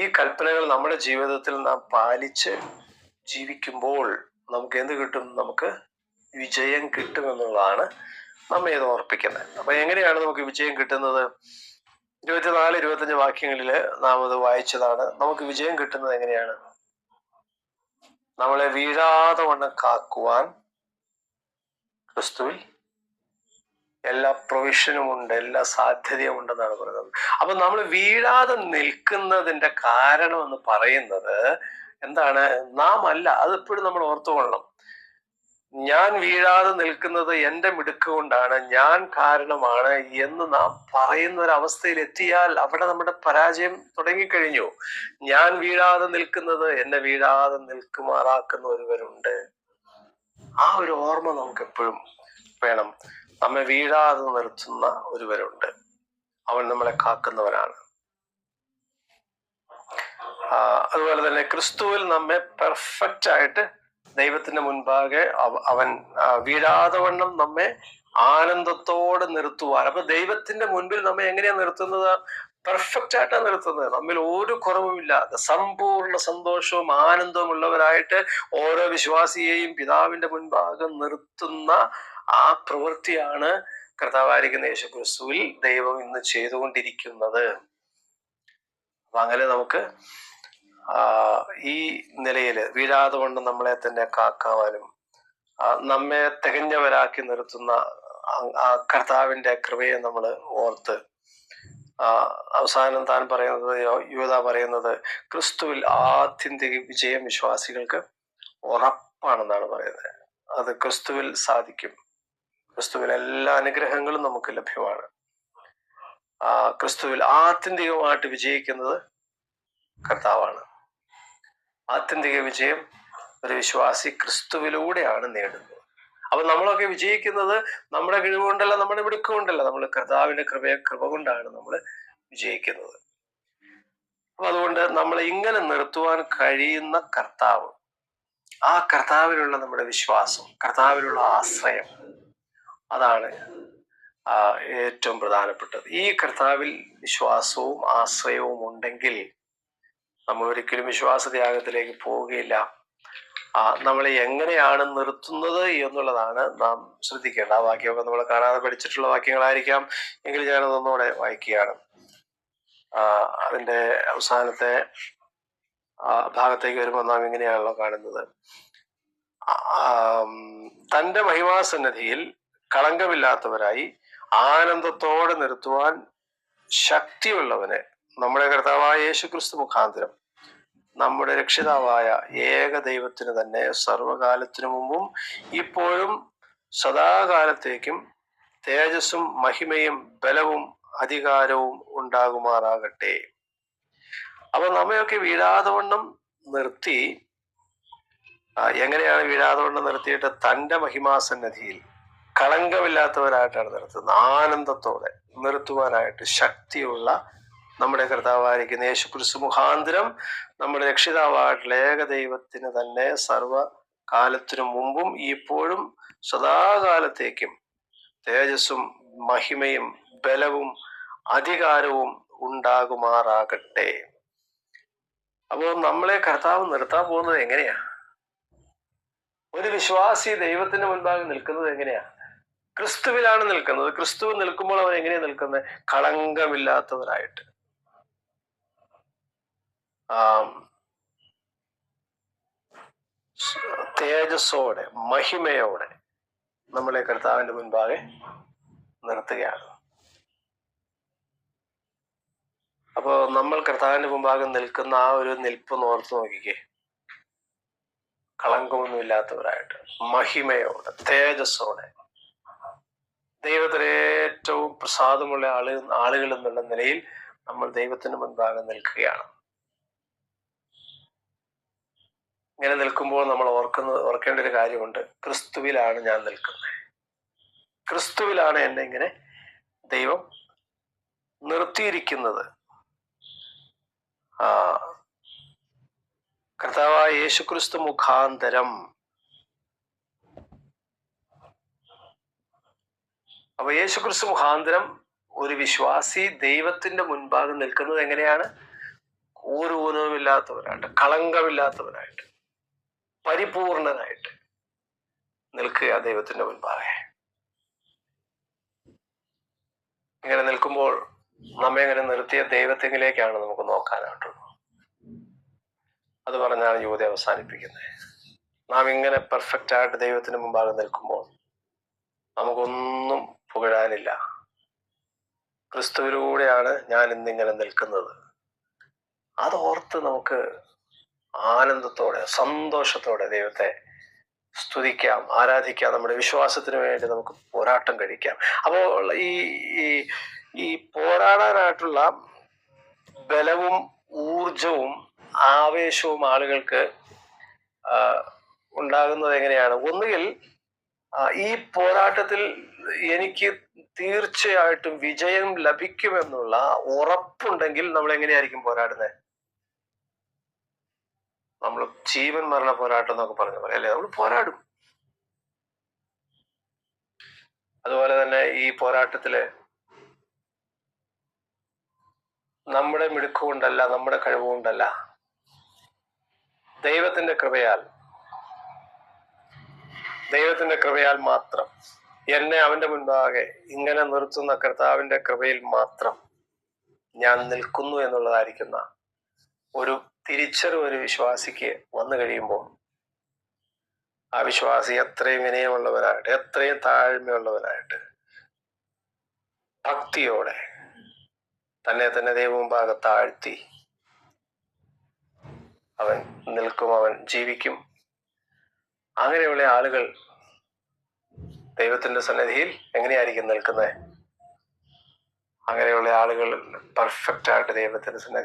ഈ കൽപ്പനകൾ നമ്മുടെ ജീവിതത്തിൽ നാം പാലിച്ച് ജീവിക്കുമ്പോൾ നമുക്ക് എന്ത് കിട്ടും? നമുക്ക് വിജയം കിട്ടുമെന്നുള്ളതാണ് നമ്മെ ഇത് ഓർപ്പിക്കുന്നത്. അപ്പൊ എങ്ങനെയാണ് നമുക്ക് വിജയം കിട്ടുന്നത്? 24-25 വാക്യങ്ങളില് നാം അത് വായിച്ചതാണ്. നമുക്ക് വിജയം കിട്ടുന്നത് എങ്ങനെയാണ്? നമ്മളെ വീഴാതെ വണ്ണം കാക്കുവാൻ ക്രിസ്തുവിൽ എല്ലാ പ്രൊവിഷനും ഉണ്ട്, എല്ലാ സാധ്യതയും ഉണ്ടെന്നാണ് പറയുന്നത്. അപ്പൊ നമ്മൾ വീഴാതെ നിൽക്കുന്നതിന്റെ കാരണം എന്ന് പറയുന്നത് എന്താണ്? നാം അല്ല. അത് എപ്പോഴും നമ്മൾ ഓർത്തുകൊള്ളണം. ഞാൻ വീഴാതെ നിൽക്കുന്നത് എൻ്റെ മിടുക്ക് കൊണ്ടാണ്, ഞാൻ കാരണമാണ് എന്ന് നാം പറയുന്ന ഒരു അവസ്ഥയിൽ എത്തിയാൽ അവിടെ നമ്മുടെ പരാജയം തുടങ്ങിക്കഴിഞ്ഞു. ഞാൻ വീഴാതെ നിൽക്കുന്നത് എന്നെ വീഴാതെ നിൽക്കുമാറാക്കുന്ന ഒരുവരുണ്ട്. ആ ഒരു ഓർമ്മ നമുക്ക് എപ്പോഴും വേണം. നമ്മെ വീഴാതെ നിർത്തുന്ന ഒരുവരുണ്ട്, അവൻ നമ്മളെ കാക്കുന്നവനാണ്. അതുപോലെ തന്നെ ക്രിസ്തുവിൽ നമ്മെ പെർഫെക്റ്റ് ആയിട്ട് ദൈവത്തിന്റെ മുൻപാകെ അവൻ വീഴാതെ വണ്ണം നമ്മെ ആനന്ദത്തോടെ നിർത്തുവാൻ. അപ്പൊ ദൈവത്തിന്റെ മുൻപിൽ നമ്മെ എങ്ങനെയാ നിർത്തുന്നത്? പെർഫെക്റ്റ് ആയിട്ടാണ് നിർത്തുന്നത്. നമ്മിൽ ഒരു കുറവുമില്ലാതെ സമ്പൂർണ്ണ സന്തോഷവും ആനന്ദവും ഉള്ളവരായിട്ട് ഓരോ വിശ്വാസിയെയും പിതാവിന്റെ മുൻപാകെ നിർത്തുന്ന ആ പ്രവൃത്തിയാണ് കർത്താവായിരിക്കുന്ന യേശുക്രിസ്തുവിൽ ദൈവം ഇന്ന് ചെയ്തുകൊണ്ടിരിക്കുന്നത്. അപ്പൊ അങ്ങനെ നമുക്ക് ഈ നിലയിൽ വീഴാതെ കൊണ്ട് നമ്മളെ തന്നെ കാക്കാനും നമ്മെ തികഞ്ഞവരാക്കി നിർത്തുന്ന ആ കർത്താവിന്റെ കൃപയെ നമ്മൾ ഓർത്ത് അവസാനം താൻ പറയുന്നത്, യൂദാ പറയുന്നത്, ക്രിസ്തുവിൽ ആത്യന്തിക വിജയം വിശ്വാസികൾക്ക് ഉറപ്പാണെന്നാണ് പറയുന്നത്. അത് ക്രിസ്തുവിൽ സാധിക്കും. ക്രിസ്തുവിൽ എല്ലാ അനുഗ്രഹങ്ങളും നമുക്ക് ലഭ്യമാണ്. ക്രിസ്തുവിൽ ആത്യന്തികമായിട്ട് വിജയിക്കുന്നത് കർത്താവാണ്. ആത്യന്തിക വിജയം ഒരു വിശ്വാസി ക്രിസ്തുവിലൂടെയാണ് നേടുന്നത്. അപ്പൊ നമ്മളൊക്കെ വിജയിക്കുന്നത് നമ്മുടെ കഴിവുകൊണ്ടല്ല, നമ്മുടെ മിടുക്കുകൊണ്ടല്ല, നമ്മൾ കർത്താവിന്റെ കൃപ കൊണ്ടാണ് നമ്മൾ വിജയിക്കുന്നത്. അപ്പൊ അതുകൊണ്ട് നമ്മളെ ഇങ്ങനെ നിർത്തുവാൻ കഴിയുന്ന കർത്താവ്, ആ കർത്താവിലുള്ള നമ്മുടെ വിശ്വാസം, കർത്താവിലുള്ള ആശ്രയം, അതാണ് ഏറ്റവും പ്രധാനപ്പെട്ടത്. ഈ കർത്താവിൽ വിശ്വാസവും ആശ്രയവും ഉണ്ടെങ്കിൽ നമ്മൾ ഒരിക്കലും വിശ്വാസത്യാഗത്തിലേക്ക് പോവുകയില്ല. നമ്മളെ എങ്ങനെയാണ് നിർത്തുന്നത് എന്നുള്ളതാണ് നാം ശ്രദ്ധിക്കേണ്ട. ആ വാക്യമൊക്കെ നമ്മൾ കാണാതെ പഠിച്ചിട്ടുള്ള വാക്യങ്ങളായിരിക്കാം, എങ്കിൽ ഞാനതൊന്നുകൂടെ വായിക്കുകയാണ്. അതിന്റെ അവസാനത്തെ ഭാഗത്തേക്ക് വരുമ്പോൾ നാം ഇങ്ങനെയാണല്ലോ കാണുന്നത്. തന്റെ മഹിമാസന്നിധിയിൽ കളങ്കമില്ലാത്തവരായി ആനന്ദത്തോടെ നിർത്തുവാൻ ശക്തിയുള്ളവനെ നമ്മുടെ കർത്താവായ യേശുക്രിസ്തു മുഖാന്തരം നമ്മുടെ രക്ഷിതാവായ ഏക ദൈവത്തിന് തന്നെ സർവകാലത്തിനു മുമ്പും ഇപ്പോഴും സദാകാലത്തേക്കും തേജസ്സും മഹിമയും ബലവും അധികാരവും ഉണ്ടാകുമാറാകട്ടെ. അപ്പൊ നമ്മയൊക്കെ വീഴാതെ വണ്ണം നിർത്തി. എങ്ങനെയാണ് വീഴാതെ കൊണ്ട് നിർത്തിയിട്ട് തന്റെ മഹിമാസന്നധിയിൽ കളങ്കമില്ലാത്തവരായിട്ടാണ് നിർത്തുന്നത്. ആനന്ദത്തോടെ നിർത്തുവാനായിട്ട് ശക്തിയുള്ള നമ്മുടെ കർത്താവായിരിക്കുന്ന യേശുക്രിസ്തു മുഖാന്തരം നമ്മുടെ രക്ഷിതാവായിട്ടുള്ള ഏകദൈവത്തിന് തന്നെ സർവകാലത്തിനു മുമ്പും ഇപ്പോഴും സദാകാലത്തേക്കും തേജസ്സും മഹിമയും ബലവും അധികാരവും ഉണ്ടാകുമാറാകട്ടെ. അപ്പോൾ നമ്മളെ കർത്താവ് നിർത്താൻ പോകുന്നത് എങ്ങനെയാ? ഒരു വിശ്വാസി ദൈവത്തിന്റെ മുൻപാകെ നിൽക്കുന്നത് എങ്ങനെയാ? ക്രിസ്തുവിലാണ് നിൽക്കുന്നത്. ക്രിസ്തു നിൽക്കുമ്പോൾ അവൻ എങ്ങനെയാ നിൽക്കുന്നത്? കളങ്കമില്ലാത്തവരായിട്ട്, തേജസ്സോടെ മഹിമയോടെ നമ്മളെ കർത്താവിന്റെ മുൻപാകെ നിർത്തുകയാണ്. അപ്പോ നമ്മൾ കർത്താവിന്റെ മുൻപാകെ നിൽക്കുന്ന ആ ഒരു നിൽപ്പ് ഓർത്ത് നോക്കിക്കേ. കളങ്കമൊന്നുമില്ലാത്തവരായിട്ട്, മഹിമയോടെ, തേജസ്സോടെ, ദൈവത്തിന് ഏറ്റവും പ്രസാദമുള്ള ആളുകൾ എന്നുള്ള നിലയിൽ നമ്മൾ ദൈവത്തിന് മുൻപാകെ നിൽക്കുകയാണ്. ഇങ്ങനെ നിൽക്കുമ്പോൾ നമ്മൾ ഓർക്കേണ്ട ഒരു കാര്യമുണ്ട്. ക്രിസ്തുവിലാണ് ഞാൻ നിൽക്കുന്നത്. ക്രിസ്തുവിലാണ് എന്നെ ഇങ്ങനെ ദൈവം നിർത്തിയിരിക്കുന്നത്. കർത്താവായ യേശുക്രിസ്തു മുഖാന്തരം. അപ്പൊ യേശുക്രിസ്തു മുഖാന്തരം ഒരു വിശ്വാസി ദൈവത്തിന്റെ മുൻപാകെ നിൽക്കുന്നത് എങ്ങനെയാണ്? ഒരു ഊനവുമില്ലാത്തവരായിട്ട്, കളങ്കമില്ലാത്തവരായിട്ട്, പരിപൂർണനായിട്ട് നിൽക്കുക ദൈവത്തിന്റെ മുൻപാകെ. ഇങ്ങനെ നിൽക്കുമ്പോൾ നമ്മെ ഇങ്ങനെ നിർത്തിയ ദൈവത്തെങ്കിലേക്കാണ് നമുക്ക് നോക്കാനായിട്ടുള്ളത്. അത് പറഞ്ഞാണ് യുവതി അവസാനിപ്പിക്കുന്നത്. നാം ഇങ്ങനെ പെർഫെക്റ്റ് ആയിട്ട് ദൈവത്തിന് മുമ്പാകെ നിൽക്കുമ്പോൾ നമുക്കൊന്നും പുകഴാനില്ല. ക്രിസ്തുവിലൂടെയാണ് ഞാൻ ഇന്നിങ്ങനെ നിൽക്കുന്നത്. അതോർത്ത് നമുക്ക് ആനന്ദത്തോടെ സന്തോഷത്തോടെ ദൈവത്തെ സ്തുതിക്കാം, ആരാധിക്കാം. നമ്മുടെ വിശ്വാസത്തിന് വേണ്ടി നമുക്ക് പോരാട്ടം കഴിക്കാം. അപ്പോൾ ഈ പോരാടാനായിട്ടുള്ള ബലവും ഊർജവും ആവേശവും ആളുകൾക്ക് ഉണ്ടാകുന്നത് എങ്ങനെയാണ്? ഒന്നുകിൽ ഈ പോരാട്ടത്തിൽ എനിക്ക് തീർച്ചയായിട്ടും വിജയം ലഭിക്കുമെന്നുള്ള ഉറപ്പുണ്ടെങ്കിൽ നമ്മൾ എങ്ങനെയായിരിക്കും പോരാടുന്നത്? നമ്മൾ ജീവൻ മരണ പോരാട്ടം എന്നൊക്കെ പറഞ്ഞ പോലെ അല്ലേ നമ്മൾ പോരാടും. അതുപോലെ തന്നെ ഈ പോരാട്ടത്തില് നമ്മുടെ മിടുക്കുകൊണ്ടല്ല, നമ്മുടെ കഴിവുകൊണ്ടല്ല, ദൈവത്തിന്റെ കൃപയാൽ മാത്രം എന്നെ അവന്റെ മുൻപാകെ ഇങ്ങനെ നിർത്തുന്ന കർത്താവിന്റെ കൃപയിൽ മാത്രം ഞാൻ നിൽക്കുന്നു എന്നുള്ളതായിരിക്കുന്ന ഒരു തിരിച്ചറിവ് ഒരു വിശ്വാസിക്ക് വന്നു കഴിയുമ്പോൾ ആ വിശ്വാസി എത്രയും വിനയമുള്ളവനായിട്ട്, എത്രയും താഴ്മയുള്ളവനായിട്ട്, ഭക്തിയോടെ തന്നെ ദൈവമുമ്പാകെ താഴ്ത്തി അവൻ നിൽക്കും, അവൻ ജീവിക്കും. അങ്ങനെയുള്ള ആളുകൾ ദൈവത്തിന്റെ സന്നിധിയിൽ എങ്ങനെയായിരിക്കും നിൽക്കുന്നത്? അങ്ങനെയുള്ള ആളുകൾ പെർഫെക്റ്റ് ആയിട്ട് ദൈവത്തിന്റെ സന്നിധി